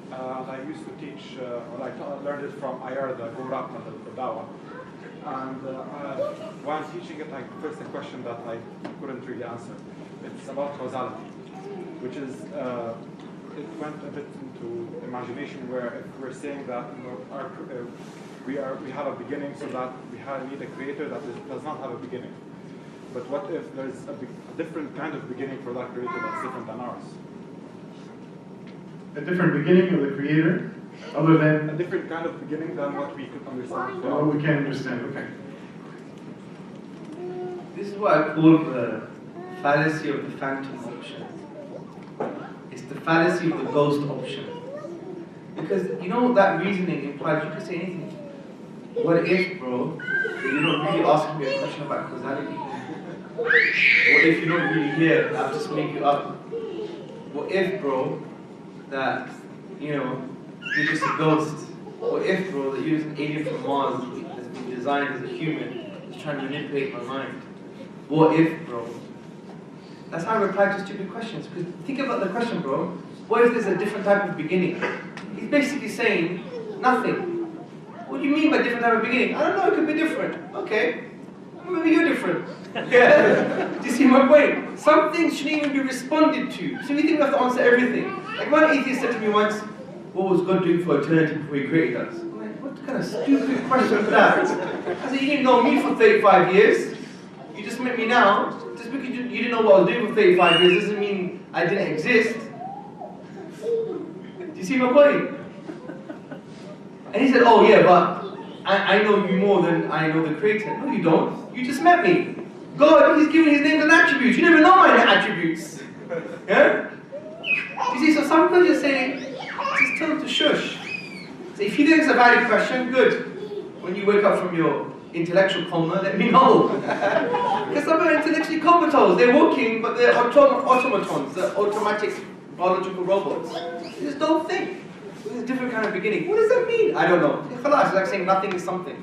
And I used to teach, I learned it from Yurga, the Dawah. And while teaching it, I faced a question that I couldn't really answer. It's about causality, which is, it went a bit into imagination where if we're saying that we have a beginning, so that we need a creator that does not have a beginning. But what if there's a different kind of beginning for that creator that's different than ours? A different beginning of the creator, other than... A different kind of beginning than what we could understand. Oh, we can't understand, okay. This is what I call the fallacy of the phantom option. It's the fallacy of the ghost option. Because, you know, that reasoning implies you could say anything. What if, bro, that you're not really asking me a question about causality? What if you're not really here, I'll just make you up? What if, bro, that, you know, you're just a ghost? What if, bro, that you're just an alien from Mars that's been designed as a human, that's trying to manipulate my mind? What if, bro? That's how I reply to stupid questions. Because think about the question, bro. What if there's a different type of beginning? He's basically saying nothing. What do you mean by different type of beginning? I don't know, it could be different. Okay. Maybe you're different. Yeah. Do you see my point? Some things shouldn't even be responded to. So we think we have to answer everything. Like one atheist said to me once, what was God doing for eternity before He created us? I'm like, what kind of stupid question is that? I said, you didn't know me for 35 years. You just met me now. Just because you didn't know what I was doing for 35 years doesn't mean I didn't exist. Do you see my point? And he said, oh yeah, but I know you more than I know the Creator. No, you don't. You just met me. God, He's given His names and attributes. You never know my attributes. Yeah? You see, so some people just say, just tell them to shush. So if you think it's a valid question, good. When you wake up from your intellectual coma, let me know. Because some people are intellectually comatose. They're walking, but they're automatons. They're automatic biological robots. You just don't think. There's a different kind of beginning. What does that mean? I don't know. It's like saying nothing is something.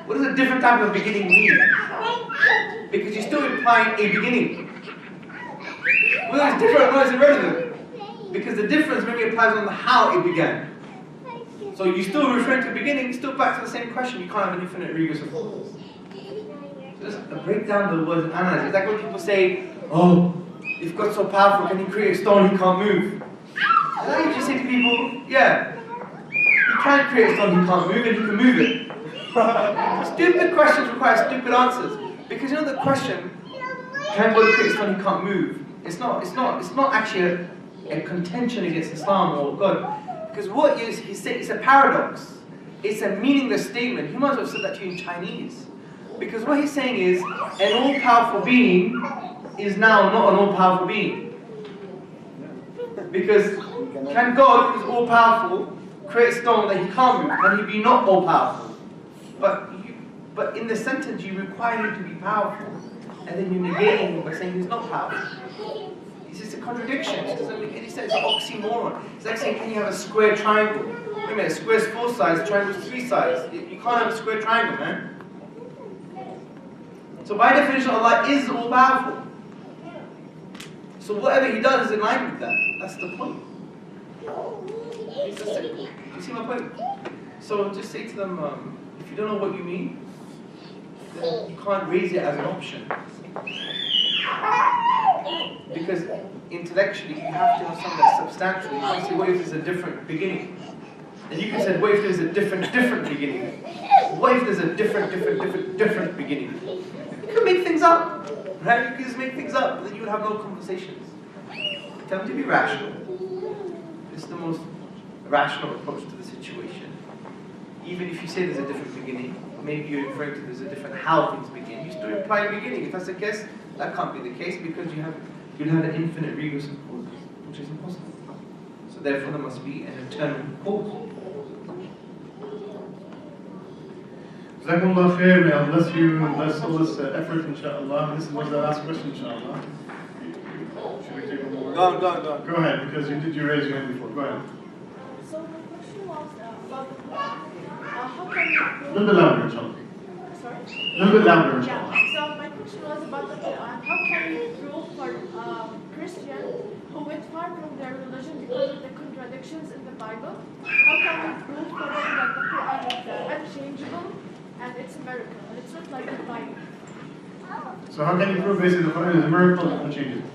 What does a different type of beginning mean? Because you're still implying a beginning. Whether it's different or not is irrelevant. Because the difference maybe applies on the how it began. So you're still referring to the beginning, still back to the same question. You can't have an infinite regress of thoughts. Just break down the words and analyze. It's like when people say, oh, if God's so powerful, can He create a stone He can't move? And I just say to people, yeah, He can create a stone He can't move and He can move it. Stupid questions require stupid answers. Because you know the question, can God create a stone He can't move? It's not actually a contention against Islam or God. Because what He's saying, it's a paradox. It's a meaningless statement. He might as well have said that to you in Chinese. Because what He's saying is, an all-powerful being is now not an all-powerful being. Because can God, who's all-powerful, create a stone that He can't move? Can He be not all-powerful? But in the sentence you require Him to be powerful. And then you're negating Him by saying He's not powerful. You It's a contradiction. It doesn't make any sense. It's an oxymoron. It's like saying, can you have a square triangle? Wait a minute, a square is 4 sides, a triangle is 3 sides. You can't have a square triangle, man. So by definition, Allah is all-powerful. So whatever He does is in line with that. That's the point. It's just simple. Do you see my point? So just say to them, if you don't know what you mean, then you can't raise it as an option. Because intellectually, you have to have something that's substantial. You can't say, what if there's a different beginning? And you can say, what if there's a different beginning? What if there's a different beginning? You can make things up, right? You can just make things up, then you would have no conversations. Tell them to be rational. It's the most rational approach to the situation. Even if you say there's a different beginning, maybe you're referring to there's a different how things begin, you still imply a beginning. If that's the case, that can't be the case because you'll have an infinite regress of causes, which is impossible. So therefore there must be an eternal cause. Jazakumullah khair, may Allah bless you and bless all this effort, inshaAllah. This was the last question, inshaAllah. Should we take one more? Go on. Go ahead, because you raise your hand before. Go ahead. So the question was about the Quran. How can you A little bit louder, inshallah. Sorry? A little bit louder, inshallah. Yeah. So my question was about the Quran. How can you prove for Christians who went far from their religion because of the contradictions in the Bible? How can we prove for them that the Quran is unchangeable and it's a miracle and it's not like the Bible? So how can you prove basically the Quran is a miracle and unchangeable?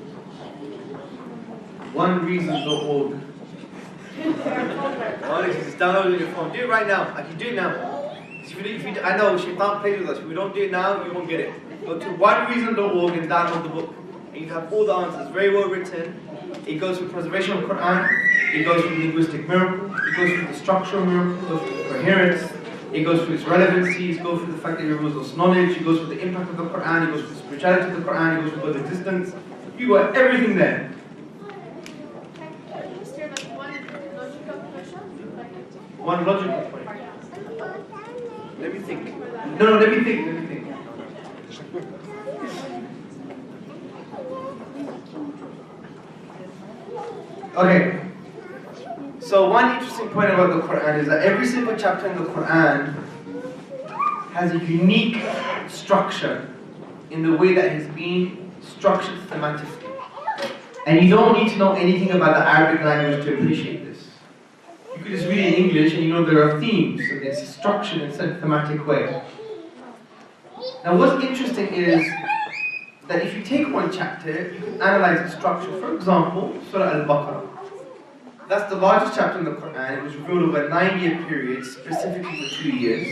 Onereason.org. Just download it on your phone. Do it right now. I can do it now. I know Shaitan plays with us. If we don't do it now, you won't get it. Go to onereason.org and download the book. And you have all the answers. Very well written. It goes through preservation of the Quran. It goes through linguistic miracle. It goes through the structural miracle. It goes through the coherence. It goes through its relevancy. It goes through the fact that it reveals us knowledge. It goes through the impact of the Quran. It goes through the spirituality of the Quran. It goes through God's existence. You got everything there. One logical point. Let me think. No, let me think. Okay. So one interesting point about the Quran is that every single chapter in the Quran has a unique structure in the way that it has been structured thematically. And you don't need to know anything about the Arabic language to appreciate this. You could just read it in English and you know there are themes, so it's structured in a thematic way. Now what's interesting is that if you take one chapter, you can analyze its structure. For example, Surah Al-Baqarah. That's the largest chapter in the Quran. It was revealed over a 9-year period, specifically for 2 years.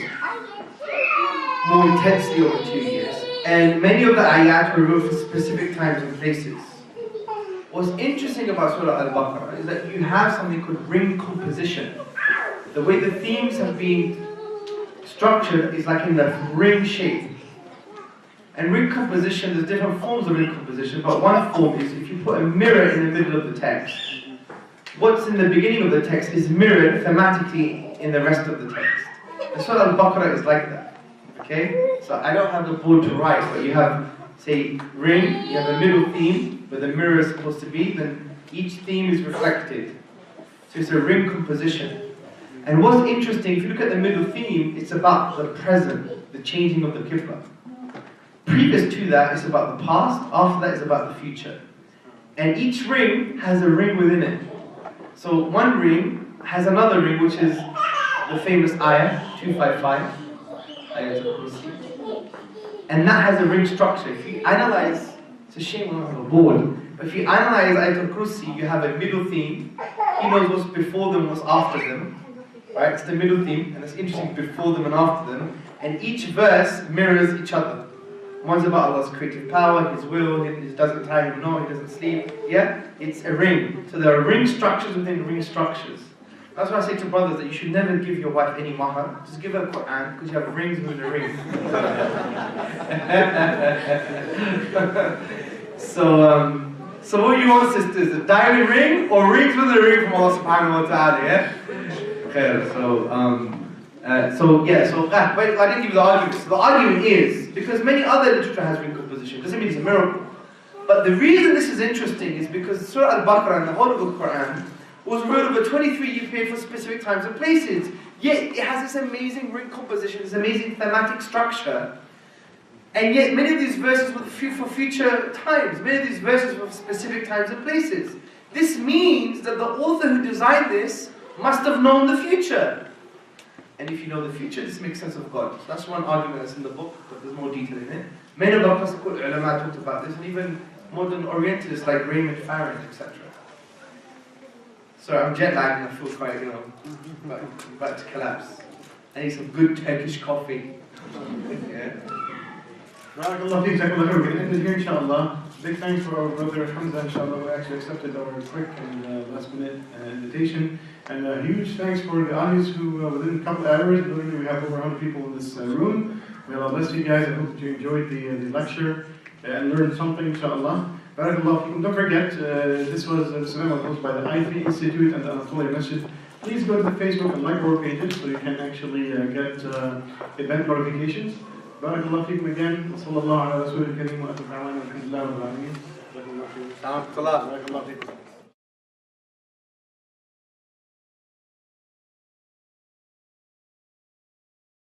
More intensely over 2 years. And many of the ayat were revealed for specific times and places. What's interesting about Surah Al-Baqarah is that you have something called ring composition. The way the themes have been structured is like in the ring shape. And ring composition, there's different forms of ring composition, but one form is if you put a mirror in the middle of the text, what's in the beginning of the text is mirrored thematically in the rest of the text. And Surah Al-Baqarah is like that. Okay? So I don't have the board to write, but you have, say, ring, you have a middle theme, where the mirror is supposed to be, then each theme is reflected. So it's a ring composition. And what's interesting, if you look at the middle theme, it's about the present, the changing of the Qibla. Previous to that, it's about the past, after that, it's about the future. And each ring has a ring within it. So one ring has another ring, which is the famous ayah, 255, ayah al-Kursi. And that has a ring structure. If you analyze, it's a shame we don't have a board, but if you analyze ayah al-Kursi, you have a middle theme. He knows what's before them, what's after them. Right? It's the middle theme, and it's interesting before them and after them. And each verse mirrors each other. One's about Allah's creative power, His will, His doesn't time him, no, He doesn't sleep. Yeah? It's a ring. So there are ring structures within ring structures. That's why I say to brothers that you should never give your wife any mahar. Just give her Quran, because you have rings within a ring. So what do you want, sisters? A diamond ring or rings with a ring from Allah subhanahu wa ta'ala, yeah? Okay, but I didn't give you the argument. So the argument is, because many other literature has ring composition, doesn't mean it's a miracle. But the reason this is interesting is because Surah Al-Baqarah and the whole of the Quran was wrote over a 23-year period for specific times and places. Yet it has this amazing ring composition, this amazing thematic structure. And yet many of these verses were for future times. Many of these verses were for specific times and places. This means that the author who designed this must have known the future. And if you know the future, this makes sense of God. So that's one argument that's in the book, but there's more detail in it. Many of our classical ulama talked about this, and even modern Orientalists like Raymond Farron, etc. Sorry, I'm jet lagged and I feel quite, about to collapse. I need some good Turkish coffee. Yeah. Barakallah feek, jazakallah khair. We're going to end it here, inshallah. Big thanks for our brother Hamza, inshallah, who actually accepted our quick and last minute invitation. And a huge thanks for the audience who, within a couple of hours, literally we have over 100 people in this room. May Allah bless you guys. I hope that you enjoyed the lecture and learned something, inshallah. Barakallah feekum. Don't forget, this was a seminar hosted by the I3 Institute and the Anatolia Masjid. Please go to the Facebook and like our pages so you can actually get event notifications. Barakallah feekum again. Sallallahu ala rasulil kareem wa atub da'wana alhamdulillah rabbil alamin. Barakallah. Barakallah feekum.